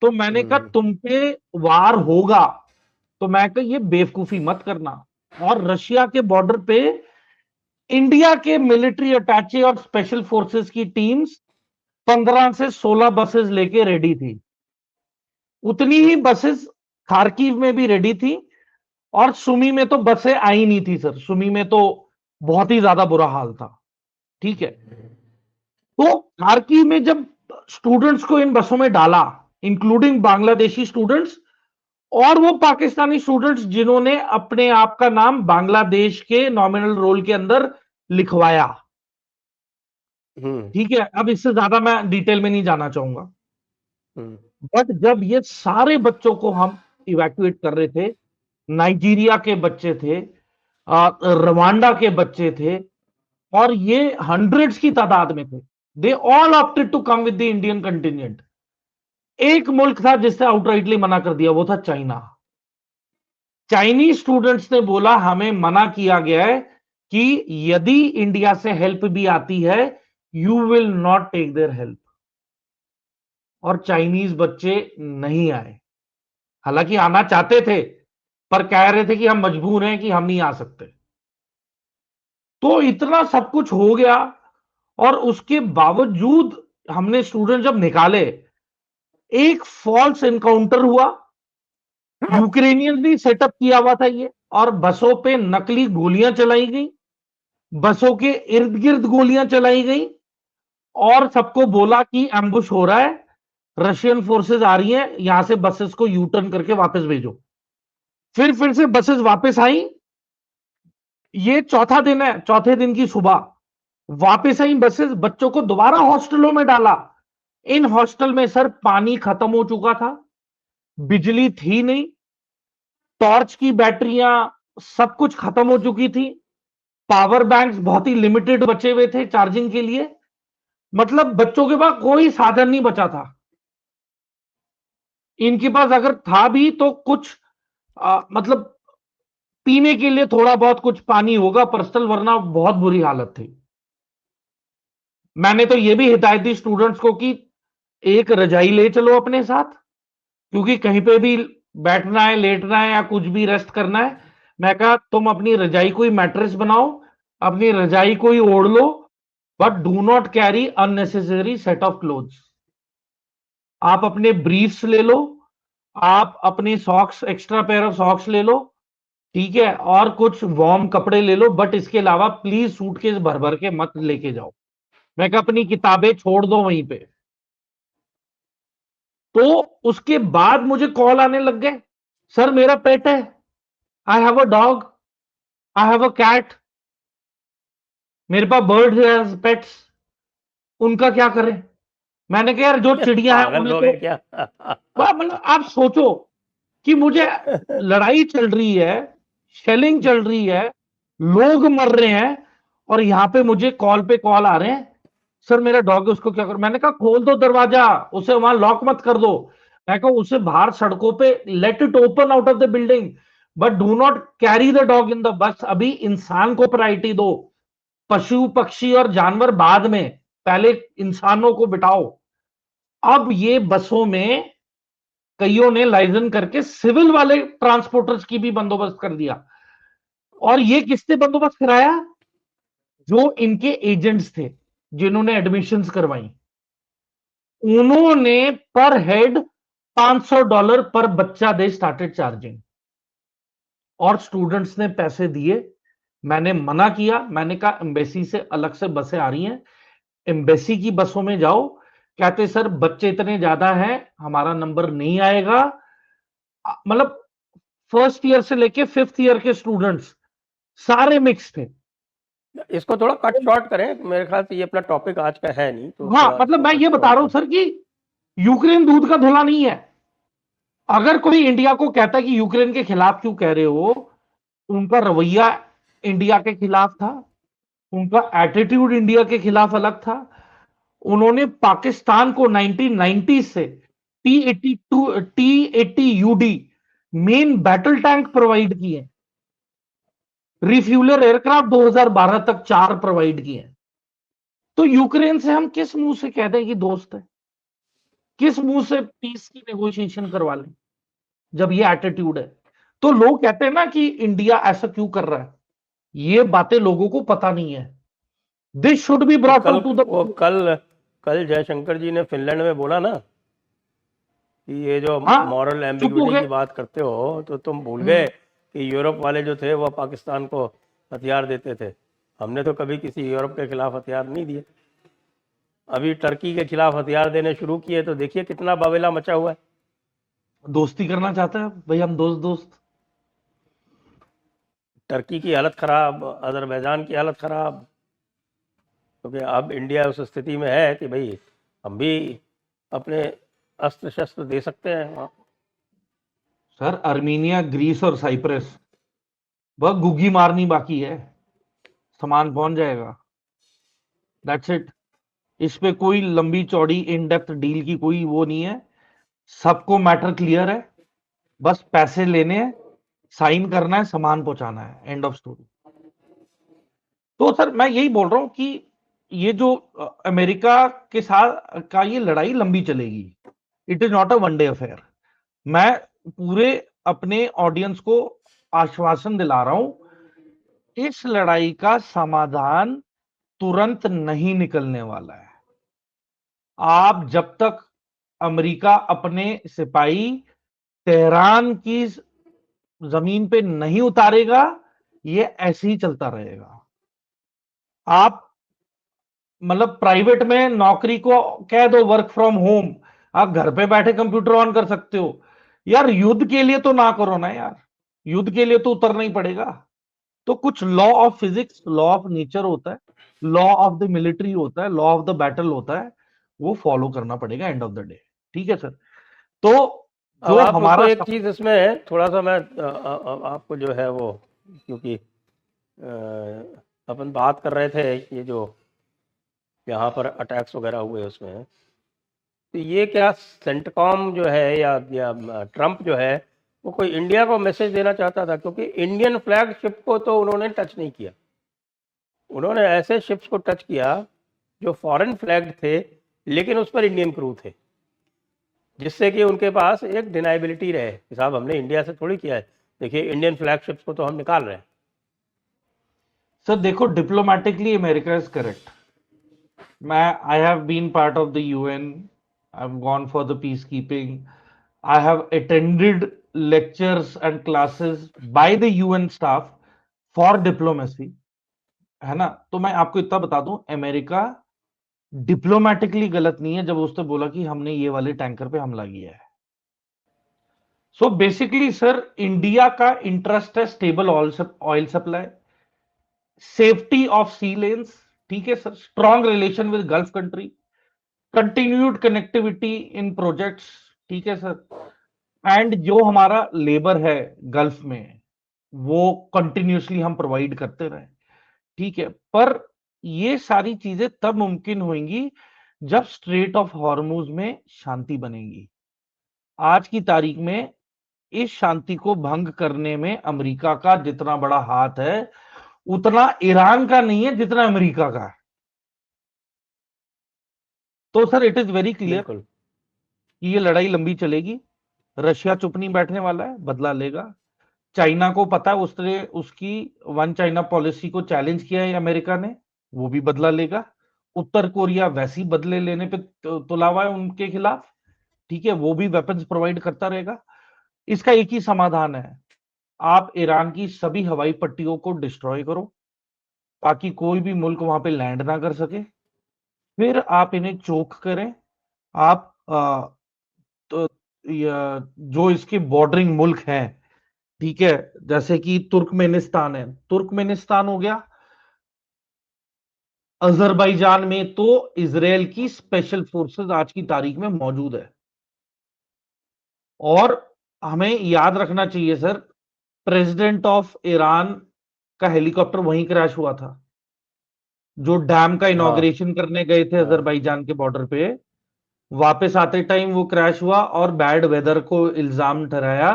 तो मैंने कहा तुम पे वार होगा, तो मैं कहा ये बेवकूफी मत करना। और रशिया के बॉर्डर पे इंडिया के मिलिट्री अटैचे और स्पेशल फोर्सेस की टीम्स 15 से 16 बसेस लेके रेडी थी। उतनी ही बसेस खार्किव में भी रेडी थी और सुमी में तो बसें आई नहीं थी सर, सुमी में तो बहुत ही ज्यादा बुरा हाल था। ठीक है, तो खार्किव में जब स्टूडेंट्स को इन बसों में डाला, इंक्लूडिंग बांग्लादेशी स्टूडेंट्स और वो पाकिस्तानी स्टूडेंट्स जिन्होंने अपने आप का नाम बांग्लादेश के नॉमिनल रोल के अंदर लिखवाया। ठीक है, अब इससे ज्यादा मैं डिटेल में नहीं जाना चाहूंगा। बट जब ये सारे बच्चों को हम इवैक्यूएट कर रहे थे, नाइजीरिया के बच्चे थे, रवांडा के बच्चे थे, और ये हंड्रेड्स की तादाद में थे, they all opted to come with the Indian contingent. एक मुल्क था जिसने आउटराइटली मना कर दिया, वो था चाइना। चाइनीज स्टूडेंट्स ने बोला हमें मना किया गया है कि यदि इंडिया से हेल्प भी आती है, you will not take their help. और चाइनीज बच्चे नहीं आए। हालांकि आना चाहते थे, पर कह रहे थे कि हम मजबूर हैं कि हम नहीं आ सकते। तो इतना सब कुछ हो गया, और उसके बावजूद हमने स्टूडेंट जब निकाले, एक फॉल्स एनकाउंटर हुआ। यूक्रेनियन भी सेटअप किया हुआ था ये, और बसों पे नकली गोलियां चलाई गई, बसों के इर्द गिर्द गोलियां चलाई गई, और सबको बोला कि एम्बुश हो रहा है, रशियन फोर्सेस आ रही हैं, यहां से बसेस को यू टर्न करके वापस भेजो। फिर से बसेस वापस आई। ये चौथा दिन है, चौथे दिन की सुबह वापस आई बसेस, बच्चों को दोबारा हॉस्टलों में डाला। इन हॉस्टल में सर पानी खत्म हो चुका था, बिजली थी नहीं, टॉर्च की बैटरियां सब कुछ खत्म हो चुकी थी, पावर बैंक्स बहुत ही लिमिटेड बचे हुए थे चार्जिंग के लिए। मतलब बच्चों के पास कोई साधन नहीं बचा था। इनके पास अगर था भी तो कुछ मतलब पीने के लिए थोड़ा बहुत कुछ पानी होगा पर्सनल, वरना बहुत बुरी हालत थी। मैंने तो यह भी हिदायत दी स्टूडेंट्स को कि एक रजाई ले चलो अपने साथ, क्योंकि कहीं पे भी बैठना है, लेटना है, या कुछ भी रेस्ट करना है। मैं कहा तुम अपनी रजाई को ही मैट्रेस बनाओ, अपनी रजाई को ही ओढ़ लो, but do not carry unnecessary set of clothes. आप अपने ब्रीफ्स ले लो, आप अपने socks, extra pair of socks ले लो, ठीक है, और कुछ वार्म कपड़े ले लो, बट इसके अलावा प्लीज सूटकेस भर भर के मत लेके जाओ। मैं कहा अपनी किताबें छोड़ दो वहीं पे। तो उसके बाद मुझे कॉल आने लग गए, सर मेरा पेट है, I have a dog, I have a cat, मेरे पास बर्ड्स एज पेट्स, उनका क्या करें। मैंने कहा यार जो चिड़िया है पागल उन्हें लोग तो, हैं क्या? मतलब आप सोचो कि मुझे लड़ाई चल रही है, शेलिंग चल रही है, लोग मर रहे हैं, और यहां पे मुझे कॉल पे कॉल आ रहे हैं, सर मेरा डॉग है उसको क्या करो। मैंने कहा खोल दो दरवाजा, उसे वहां लॉक मत कर दो। मैं कहा उसे बाहर सड़कों पे let it open out of the building, but do not carry the dog in the bus. अभी इंसान को प्रायोरिटी दो, पशु पक्षी और जानवर बाद में, पहले इंसानों को बिठाओ। अब ये बसों में कईयों ने लाइजन करके सिविल वाले ट्रांसपोर्टर्स की भी बंदोबस्त कर दिया। और ये किसने बंदोबस्त कराया? जो इनके एजेंट्स थे, जिन्होंने एडमिशंस करवाई, उन्होंने पर हेड $500 पर बच्चा दे स्टार्टेड चार्जिंग, और स्टूडेंट्स ने पैसे दिए। मैंने मना किया, मैंने कहा एम्बेसी से अलग से बसें आ रही हैं, एम्बेसी की बसों में जाओ। कहते सर बच्चे इतने ज्यादा हैं, हमारा नंबर नहीं आएगा। मतलब फर्स्ट ईयर से लेके फिफ्थ ईयर के स्टूडेंट्स सारे मिक्स थे। इसको थोड़ा कट शॉर्ट करें, मेरे ख्याल से ये अपना टॉपिक आज का है नहीं, तो हाँ, थोड़ा मतलब इसको मैं कट ये बता शॉर्ट रहा हूं करें। सर कि यूक्रेन दूध का धुला नहीं है। अगर कोई इंडिया को कहता है कि यूक्रेन के खिलाफ क्यों कह रहे हो, उनका रवैया इंडिया के खिलाफ था, उनका एटीट्यूड इंडिया के खिलाफ अलग था। उन्होंने पाकिस्तान को 1990 से T-80 main battle tank provide किए, रिफ्यूलर एयरक्राफ्ट 2012 तक 4 प्रोवाइड किए। तो यूक्रेन से हम किस मुंह से कहते हैं कि दोस्त है, किस मुंह से पीस की नेगोशिएशन करवा लें जब ये एटीट्यूड है। तो लोग कहते हैं ना कि इंडिया ऐसा क्यों कर रहा है, ये बातें लोगों को पता नहीं है। दिस शुड बी तो ब्रॉट कल आउट टू द, वो कल कल जयशंकर जी ने फिनलैंड में बोला ना कि ये जो हाँ, मॉरल चुप हो एम्बिग्विटी गए। की बात करते हो, तो तुम भूल गए कि यूरोप वाले जो थे वो पाकिस्तान को हथियार देते थे। हमने तो कभी किसी यूरोप के खिलाफ हथियार नहीं दिए। अभी टर्की के खिलाफ हथियार देने शुरू किए तो देखिए कितना बवेला मचा हुआ है। दोस्ती करना चाहते हैं भाई, हम दोस्त दोस्त। टर्की की हालत खराब, अजरबैजान की हालत खराब, क्योंकि अब इंडिया उस स्थिति में है कि भाई हम भी अपने अस्त्र शस्त्र दे सकते हैं वहाँ। सर अर्मीनिया, ग्रीस और साइप्रस, वह गुग्गी मारनी बाकी है, सामान पहुंच जाएगा, दैट्स इट। इस पे कोई लंबी चौड़ी इन डेप्थ डील की कोई वो नहीं है। सबको मैटर क्लियर है, बस पैसे लेने हैं, साइन करना है, सामान पहुंचाना है, एंड ऑफ स्टोरी। तो सर मैं यही बोल रहा हूं कि ये जो अमेरिका के साथ का ये लड़ाई लंबी चलेगी। It is not a one day affair. मैं पूरे अपने ऑडियंस को आश्वासन दिला रहा हूं, इस लड़ाई का समाधान तुरंत नहीं निकलने वाला है। आप जब तक अमेरिका अपने सिपाही तेहरान की जमीन पे नहीं उतारेगा, ये ऐसे ही चलता रहेगा। आप मतलब प्राइवेट में नौकरी को कह दो वर्क फ्रॉम होम, आप घर पे बैठे कंप्यूटर ऑन कर सकते हो। यार युद्ध के लिए तो ना करो ना यार, युद्ध के लिए तो उतरना ही पड़ेगा। तो कुछ law of physics, law of nature होता है, लॉ ऑफ द मिलिट्री होता है, लॉ ऑफ द बैटल होता है, वो फॉलो करना पड़ेगा एंड ऑफ द डे। ठीक है सर। तो अब जो आप मुझको हमारा एक चीज़ इसमें थोड़ा सा मैं आपको जो है वो, क्योंकि अपन बात कर रहे थे ये जो यहाँ पर अटैक्स वगैरह हुए उसमें, तो ये क्या सेंटकॉम जो है या ट्रम्प जो है वो कोई इंडिया को मैसेज देना चाहता था? क्योंकि इंडियन फ्लैग शिप को तो उन्होंने टच नहीं किया, उन्होंने ऐसे शिप्स को टच किया जो फॉरेन फ्लैग थे लेकिन उस पर इंडियन क्रू थे, जिससे कि उनके पास एक डिनाइबिलिटी रहे कि साहब हमने इंडिया से थोड़ी किया है, देखिए इंडियन फ्लैग शिप्स को तो हम निकाल रहे हैं। सर देखो, डिप्लोमेटिकली अमेरिका इज करेक्ट। मैं I have been part of the UN, I have gone for the peacekeeping, I have attended lectures and classes by the UN staff for diplomacy, है ना। तो मैं आपको इतना बता दूं, अमेरिका डिप्लोमेटिकली गलत नहीं है जब उसने बोला कि हमने ये वाले टैंकर पे हमला किया है। सो बेसिकली सर, इंडिया का इंटरेस्ट है stable oil supply, safety of sea lanes, ठीक है sir, strong relation with gulf country, continued connectivity in projects, ठीक है सर, एंड जो हमारा लेबर है गल्फ में वो कंटिन्यूसली हम प्रोवाइड करते रहे। ठीक है, पर ये सारी चीजें तब मुमकिन होंगी जब स्ट्रेट ऑफ हॉर्मुज में शांति बनेगी। आज की तारीख में इस शांति को भंग करने में अमेरिका का जितना बड़ा हाथ है उतना ईरान का नहीं है जितना अमेरिका का है। तो sir it is very clear बिल्कुल। कि ये लड़ाई लंबी चलेगी। रशिया चुप नहीं बैठने वाला है, बदला लेगा। चाइना को पता है, उसने उसकी वन चाइना पॉलिसी को चैलेंज किया है अमेरिका ने, वो भी बदला लेगा। उत्तर कोरिया वैसी बदले लेने पे तुला हुआ है उनके खिलाफ, ठीक है, वो भी वेपन्स प्रोवाइड करता रहेगा। इसका एक ही समाधान है, आप ईरान की सभी हवाई पट्टियों को डिस्ट्रॉय करो ताकि कोई भी मुल्क वहां पे लैंड ना कर सके, फिर आप इन्हें चोक करें। आप तो जो इसके बॉर्डरिंग मुल्क हैं, ठीक है, जैसे कि तुर्कमेनिस्तान है, तुर्कमेनिस्तान हो गया, अजरबैजान में तो इसराइल की स्पेशल फोर्सेस आज की तारीख में मौजूद है। और हमें याद रखना चाहिए सर, प्रेसिडेंट ऑफ ईरान का हेलीकॉप्टर वहीं क्रैश हुआ था, जो डैम का हाँ इनॉग्रेशन करने गए थे हाँ, अजरबैजान के बॉर्डर पे। वापस आते टाइम वो क्रैश हुआ और बैड वेदर को इल्जाम ठहराया।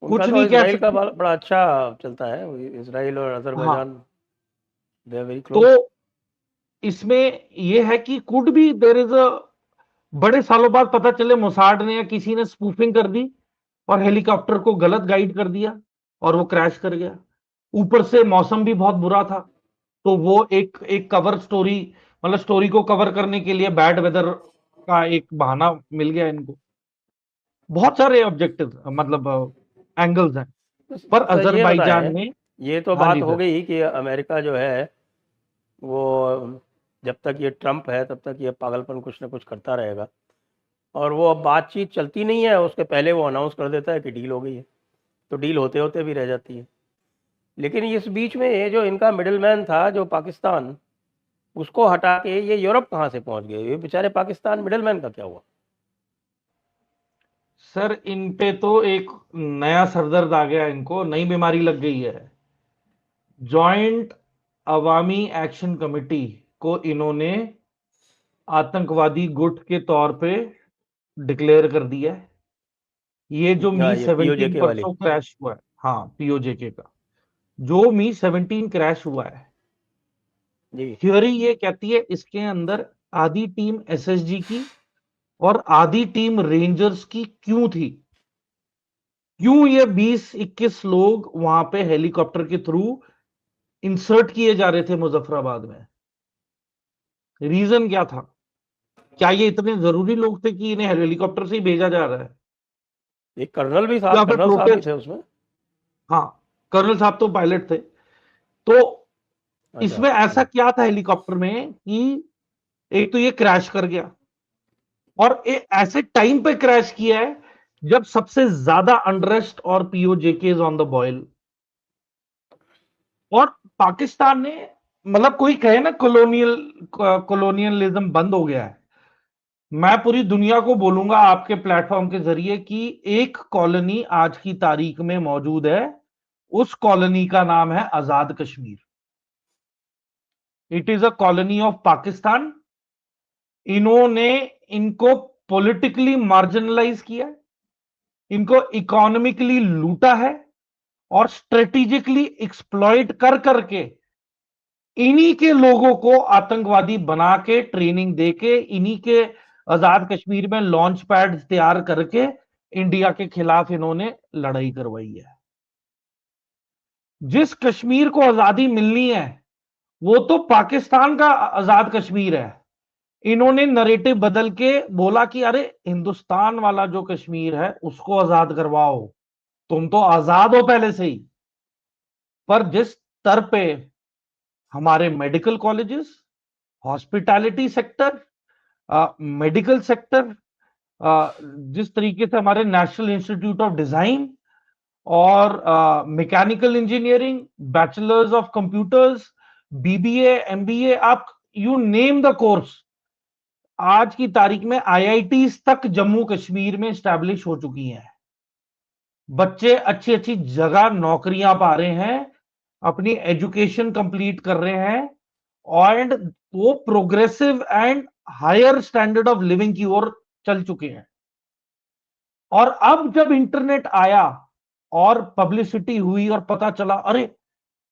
उनका कुछ तो नहीं कह इसराइल का सकते। बड़ा अच्छा चलता है, इसराइल और हाँ, अजरबैजान, दे आर वेरी तो क्लोज। इसमें यह है कि could be there is a, बड़े सालों बाद पता चले मोसाड ने या किसी ने स्पूफिंग कर दी और हेलीकॉप्टर को गलत गाइड कर दिया और वो क्रैश कर गया। ऊपर से मौसम भी बहुत बुरा था, तो वो एक एक कवर स्टोरी, मतलब स्टोरी को कवर करने के लिए बैड वेदर का एक बहाना मिल गया इनको। बहुत सारे ऑब्जेक्टिव, मतलब एंगल्स हैं। पर सर ये अजरबैजान बताएं, ने, ये तो हाँ बात जी हो सर, गई कि अमेरिका जो है वो, जब तक ये ट्रम्प है तब तक ये पागलपन कुछ ना कुछ करता रहेगा, और वो अब बातचीत चलती नहीं है, उसके पहले वो अनाउंस कर देता है कि डील हो गई है, तो डील होते होते भी रह जाती है। लेकिन इस बीच में ये जो इनका मिडिलमैन था जो पाकिस्तान, उसको हटा के ये यूरोप कहाँ से पहुंच गए? ये बेचारे पाकिस्तान मिडिलमैन का क्या हुआ? सर इन पे तो एक नया सरदर्द आ गया, इनको नई बीमारी लग गई है। जॉइंट अवामी एक्शन कमेटी को इन्होंने आतंकवादी गुट के तौर पे डिक्लेयर कर दिया है। ये जो मी हाँ, ये 17 पीओजेके वाली। परसों क्रैश हुआ है, हाँ पीओजेके का जो मी 17 क्रैश हुआ है, जी। थ्योरी ये कहती है इसके अंदर आधी टीम एसएसजी की और आधी टीम रेंजर्स की क्यों थी? क्यों ये 20-21 लोग वहां पे हेलीकॉप्टर के थ्रू इंसर्ट किए जा रहे थे मुजफ्फराबाद में? रीजन क्या था? क्या ये इतने जरूरी लोग थे कि इन्हें हेलीकॉप्टर से ही भेजा जा रहा है? एक कर्नल भी या साहब, फिर कर्नल साहब भी प्रोटेस्ट? थे उसमें। हाँ, कर्नल साहब तो पायलट थे। तो अच्छा। इसमें ऐसा क्या था हेलीकॉप्टर में कि एक तो ये क्रैश कर गया, और ऐसे टाइम पे क्रैश किया है जब सबसे ज्यादा अनरेस्ट और PoJK is on the boil. और पाकिस्तान ने, मतलब कोई कहे ना कॉलोनियलिज्म बंद हो गया है, मैं पूरी दुनिया को बोलूंगा आपके प्लेटफॉर्म के जरिए कि एक कॉलोनी आज की तारीख में मौजूद है। उस कॉलोनी का नाम है Azad Kashmir. It is a colony of Pakistan. इन्होंने इनको पॉलिटिकली मार्जिनलाइज किया, इनको इकोनॉमिकली लूटा है, और स्ट्रेटेजिकली एक्सप्लॉइट कर करके इन्हीं के लोगों को आतंकवादी बना के, ट्रेनिंग देके, इन्हीं के आजाद कश्मीर में लॉन्च पैड तैयार करके इंडिया के खिलाफ इन्होंने लड़ाई करवाई है। जिस कश्मीर को आजादी मिलनी है वो तो पाकिस्तान का आजाद कश्मीर है। इन्होंने नरेटिव बदल के बोला कि अरे हिंदुस्तान वाला जो कश्मीर है उसको आजाद करवाओ, तुम तो आजाद हो पहले से ही। पर जिस स्तर पे हमारे medical colleges, hospitality sector, medical sector, जिस तरीके से हमारे नेशनल इंस्टीट्यूट ऑफ डिजाइन और mechanical engineering, bachelors of computers, BBA, MBA, आप यू नेम द कोर्स, आज की तारीख में आईआईटी तक जम्मू कश्मीर में स्टैब्लिश हो चुकी हैं। बच्चे अच्छी अच्छी जगह नौकरियां पा रहे हैं, अपनी एजुकेशन कंप्लीट कर रहे हैं, एंड वो progressive and higher standard of living की ओर चल चुके हैं। और अब जब इंटरनेट आया और पब्लिसिटी हुई और पता चला, अरे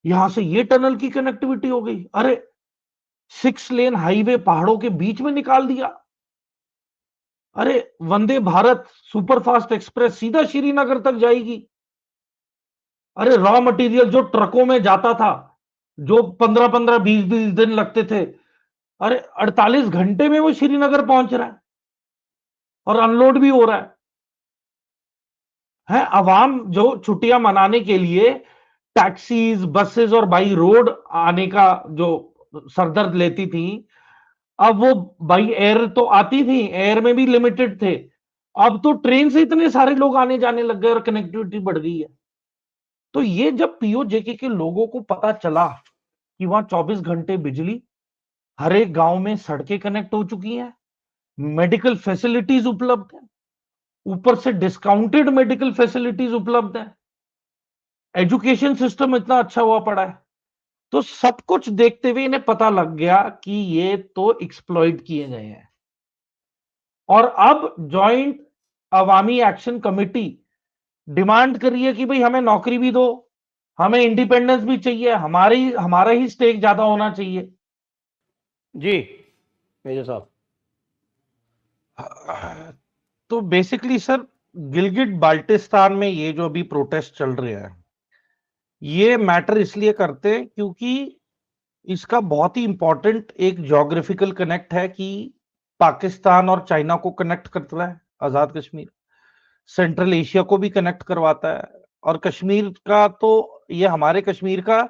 यहां से ये टनल की कनेक्टिविटी हो गई, अरे 6 लेन हाईवे पहाड़ों के बीच में निकाल दिया, अरे वंदे भारत सुपरफास्ट एक्सप्रेस सीधा श्रीनगर तक जाएगी, अरे रॉ मटेरियल जो ट्रकों में जाता था, जो 15-15, 20-20 दिन लगते थे, अरे 48 घंटे में वो श्रीनगर पहुंच रहा है और अनलोड भी हो रहा है। अवाम जो छुट्टियां मनाने के लिए टैक्सीज, बसेस और बाई रोड आने का जो सरदर्द लेती थी, अब वो बाई एयर तो आती थी, एयर में भी लिमिटेड थे, अब तो ट्रेन से इतने सारे लोग आने जाने लग गए और कनेक्टिविटी बढ़ गई है। तो ये जब पीओजेके के लोगों को पता चला कि वहां 24 घंटे बिजली, हर एक गांव में सड़कें कनेक्ट हो चुकी हैं, मेडिकल फैसिलिटीज उपलब्ध है, ऊपर से डिस्काउंटेड मेडिकल फैसिलिटीज उपलब्ध है, एजुकेशन सिस्टम इतना अच्छा हुआ पड़ा है, तो सब कुछ देखते हुए इन्हें पता लग गया कि ये तो एक्सप्लॉइट किए गए हैं। और अब जॉइंट अवामी एक्शन कमेटी डिमांड कर रही है कि भाई हमें नौकरी भी दो, हमें इंडिपेंडेंस भी चाहिए, हमारा ही स्टेक ज्यादा होना चाहिए। जी मेजर साहब। तो बेसिकली सर, गिलगिट बाल्टिस्तान में ये जो अभी प्रोटेस्ट चल रहे हैं, ये मैटर इसलिए करते हैं क्योंकि इसका बहुत ही इंपॉर्टेंट एक ज्योग्राफिकल कनेक्ट है कि पाकिस्तान और चाइना को कनेक्ट करता है आजाद कश्मीर, सेंट्रल एशिया को भी कनेक्ट करवाता है, और कश्मीर का तो, ये हमारे कश्मीर का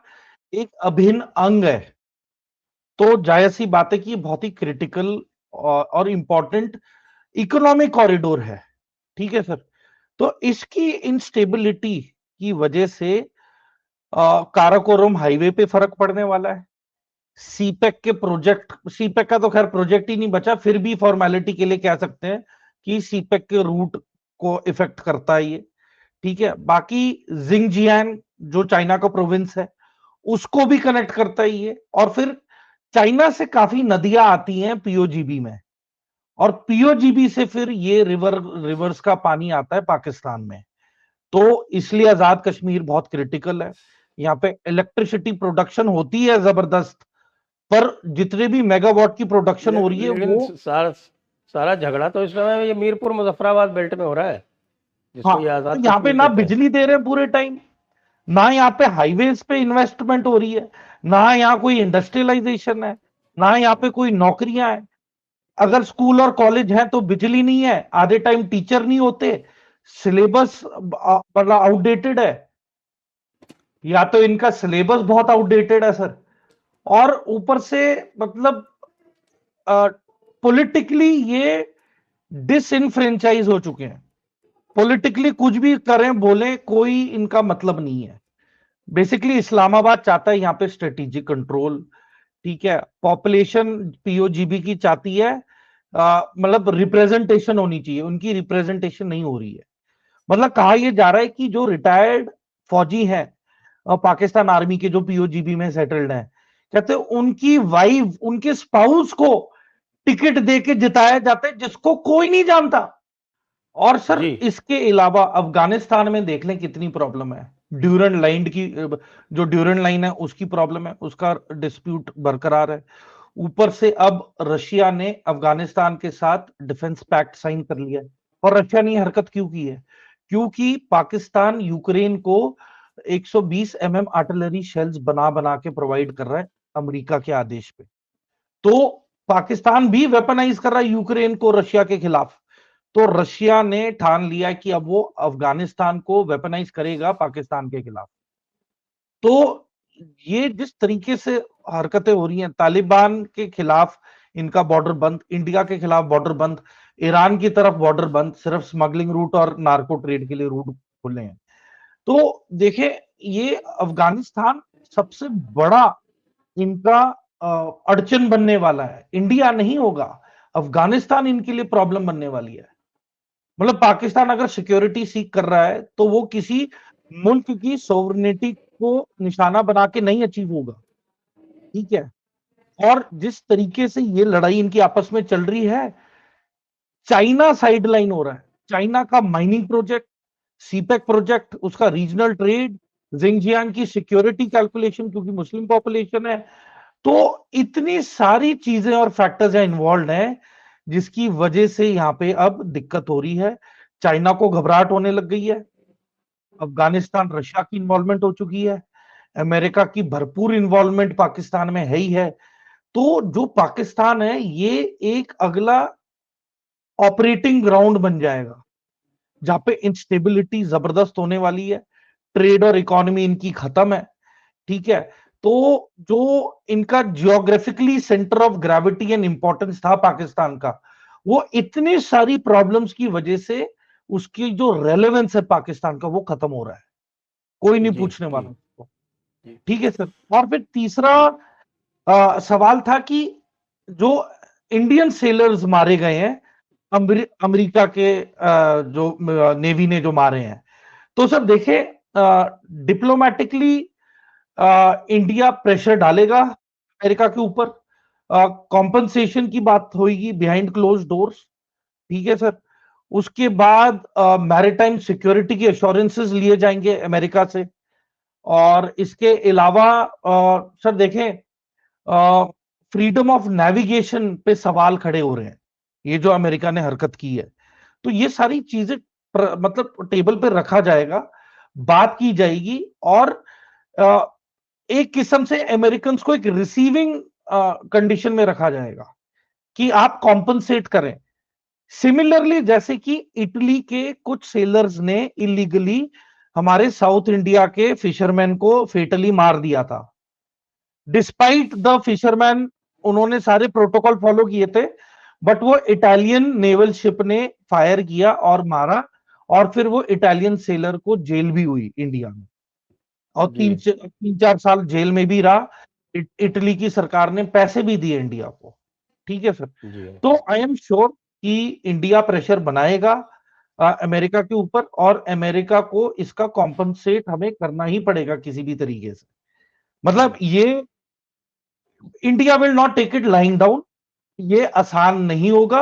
एक अभिन्न अंग है। तो जायज सी बात है कि बहुत ही क्रिटिकल और इंपॉर्टेंट इकोनॉमिक कॉरिडोर है। ठीक है सर। तो इसकी इंस्टेबिलिटी की वजह से काराकोरम हाईवे पे फर्क पड़ने वाला है। सीपेक के प्रोजेक्ट, सीपेक का तो खैर प्रोजेक्ट ही नहीं बचा, फिर भी फॉर्मेलिटी के लिए कह सकते हैं कि सीपेक के रूट को इफेक्ट करता है ये। ठीक है, बाकी जिंगजियांग जो चाइना का प्रोविंस है उसको भी कनेक्ट करता ही है, और फिर चाइना से काफी नदियां आती हैं पीओजीबी में, और पीओजीबी से फिर ये रिवर्स का पानी आता है पाकिस्तान में। तो इसलिए आजाद कश्मीर बहुत क्रिटिकल है। यहाँ पे इलेक्ट्रिसिटी प्रोडक्शन होती है जबरदस्त, पर जितने भी मेगावाट की प्रोडक्शन हो रही है लेकिन वो, सारा झगड़ा तो इस समय ये मीरपुर मुजफ्फराबाद बेल्ट में हो रहा है, हाँ, जिसको ये तो आजाद यहाँ पे कश्मीर ना कहते हैं। बिजली दे रहे हैं पूरे टाइम, ना यहाँ पे हाईवेज पे इन्वेस्टमेंट हो रही है, ना यहाँ कोई इंडस्ट्रियलाइजेशन है, ना यहाँ पे कोई नौकरियां हैं। अगर स्कूल और कॉलेज है तो बिजली नहीं है, आधे टाइम टीचर नहीं होते, सिलेबस मतलब आउटडेटेड है, या तो इनका सिलेबस बहुत आउटडेटेड है सर, और ऊपर से मतलब पॉलिटिकली ये डिसइनफ्रेंचाइज हो चुके हैं। पॉलिटिकली कुछ भी करें बोले कोई इनका मतलब नहीं है। बेसिकली इस्लामाबाद चाहता है यहाँ पे स्ट्रेटेजिक कंट्रोल, ठीक है, पॉपुलेशन पीओजीबी की चाहती है, मतलब रिप्रेजेंटेशन होनी चाहिए, उनकी रिप्रेजेंटेशन नहीं हो रही है। मतलब कहा यह जा रहा है कि जो रिटायर्ड फौजी हैं पाकिस्तान आर्मी के, जो पीओजीबी में सेटल्ड हैं, कहते हैं उनकी वाइफ, उनके स्पाउस को टिकट दे के जिताया जाता है, जिसको कोई नहीं जानता। और सर जी इसके अलावा अफगानिस्तान में देख लें कितनी प्रॉब्लम है, ड्यूरन लाइन की, जो ड्यूरन लाइन है उसकी प्रॉब्लम है, उसका डिस्प्यूट बरकरार है। ऊपर से अब रशिया ने अफगानिस्तान के साथ डिफेंस पैक्ट साइन कर लिया है। और रशिया ने हरकत क्यों की है? क्योंकि पाकिस्तान यूक्रेन को 120 आर्टिलरी शेल्स बना बना के प्रोवाइड कर रहा है अमेरिका के आदेश पे। तो पाकिस्तान भी वेपनाइज कर रहा है यूक्रेन को रशिया के खिलाफ। तो रशिया ने ठान लिया कि अब वो अफगानिस्तान को वेपनाइज करेगा पाकिस्तान के खिलाफ। तो ये जिस तरीके से हरकतें हो रही हैं, तालिबान के खिलाफ इनका बॉर्डर बंद, इंडिया के खिलाफ बॉर्डर बंद, ईरान की तरफ बॉर्डर बंद, सिर्फ स्मगलिंग रूट और नार्को ट्रेड के लिए रूट खुले हैं। तो देखिए, ये अफगानिस्तान सबसे बड़ा इनका अड़चन बनने वाला है, इंडिया नहीं होगा, अफगानिस्तान इनके लिए प्रॉब्लम बनने वाली है। मतलब पाकिस्तान अगर सिक्योरिटी सीख कर रहा है तो वो किसी मुल्क की सोवरेनिटी को निशाना बना के नहीं अचीव होगा, ठीक है। और जिस तरीके से ये लड़ाई इनकी आपस में चल रही है, चाइना साइडलाइन हो रहा है, चाइना का माइनिंग प्रोजेक्ट, सीपेक प्रोजेक्ट, उसका रीजनल ट्रेड, जिंगजियांग की सिक्योरिटी कैलकुलेशन क्योंकि मुस्लिम पॉपुलेशन है। तो इतनी सारी चीजें और फैक्टर्स इन्वॉल्व हैं जिसकी वजह से यहां पे अब दिक्कत हो रही है। चाइना को घबराहट होने लग गई है, अफगानिस्तान रशिया की इन्वॉल्वमेंट हो चुकी है, अमेरिका की भरपूर इन्वॉल्वमेंट पाकिस्तान में है ही है। तो जो पाकिस्तान है ये एक अगला ऑपरेटिंग ग्राउंड बन जाएगा जहां पे इंस्टेबिलिटी जबरदस्त होने वाली है, ट्रेड और इकोनॉमी इनकी खत्म है, ठीक है। तो जो इनका geographically centre of gravity and importance था पाकिस्तान का, वो इतनी सारी प्रॉब्लम्स की वजह से उसकी जो रेलेवेंस है पाकिस्तान का वो खत्म हो रहा है, कोई नहीं जी पूछने जी वाला उसको, जी ठीक है सर। और फिर तीसरा सवाल था कि जो इंडियन सेलर्स मारे गए हैं अमेरिका के जो नेवी ने जो मारे हैं, तो सर देखे डिप्लोमेटिकली इंडिया प्रेशर डालेगा अमेरिका के ऊपर, कॉम्पनसेशन की बात होगी बिहाइंड क्लोज डोर्स, ठीक है सर। उसके बाद मैरिटाइम सिक्योरिटी के एश्योरेंसेस लिए जाएंगे अमेरिका से। और इसके अलावा सर देखें, फ्रीडम ऑफ नेविगेशन पे सवाल खड़े हो रहे हैं, ये जो अमेरिका ने हरकत की है। तो ये सारी चीजें मतलब टेबल पे रखा जाएगा, बात की जाएगी, और अ, एक किस्म से अमेरिकन को एक रिसीविंग कंडीशन में रखा जाएगा कि आप कॉम्पनसेट करें। सिमिलरली जैसे कि इटली के कुछ सेलर्स ने इलीगली हमारे साउथ इंडिया के फिशरमैन को फेटली मार दिया था, डिस्पाइट द फिशरमैन, उन्होंने सारे प्रोटोकॉल फॉलो किए थे, बट वो इटालियन नेवल शिप ने फायर किया और मारा, और फिर वो इटालियन सेलर को जेल भी हुई इंडिया में, और जी 3-4 साल जेल में भी रहा। इटली की सरकार ने पैसे भी दिए इंडिया को, ठीक है सर। जी तो आई एम श्योर कि इंडिया प्रेशर बनाएगा अमेरिका के ऊपर, और अमेरिका को इसका कॉम्पनसेट हमें करना ही पड़ेगा किसी भी तरीके से। मतलब ये India will not take it lying down, ये आसान नहीं होगा,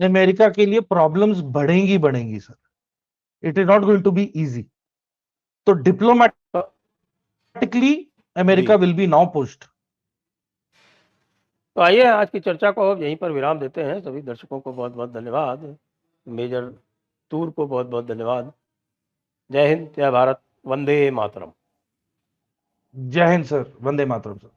अमेरिका के लिए प्रॉब्लम्स बढ़ेंगी बढ़ेंगी sir, it is not going to be easy. तो डिप्लोमेटिकली जी America will be now pushed. तो आइए आज की चर्चा को अब यहीं पर विराम देते हैं। सभी दर्शकों को बहुत बहुत धन्यवाद। मेजर तूर को बहुत बहुत धन्यवाद। जय हिंद, जय भारत, वंदे मातरम। जय हिंद सर, वंदे मातरम सर।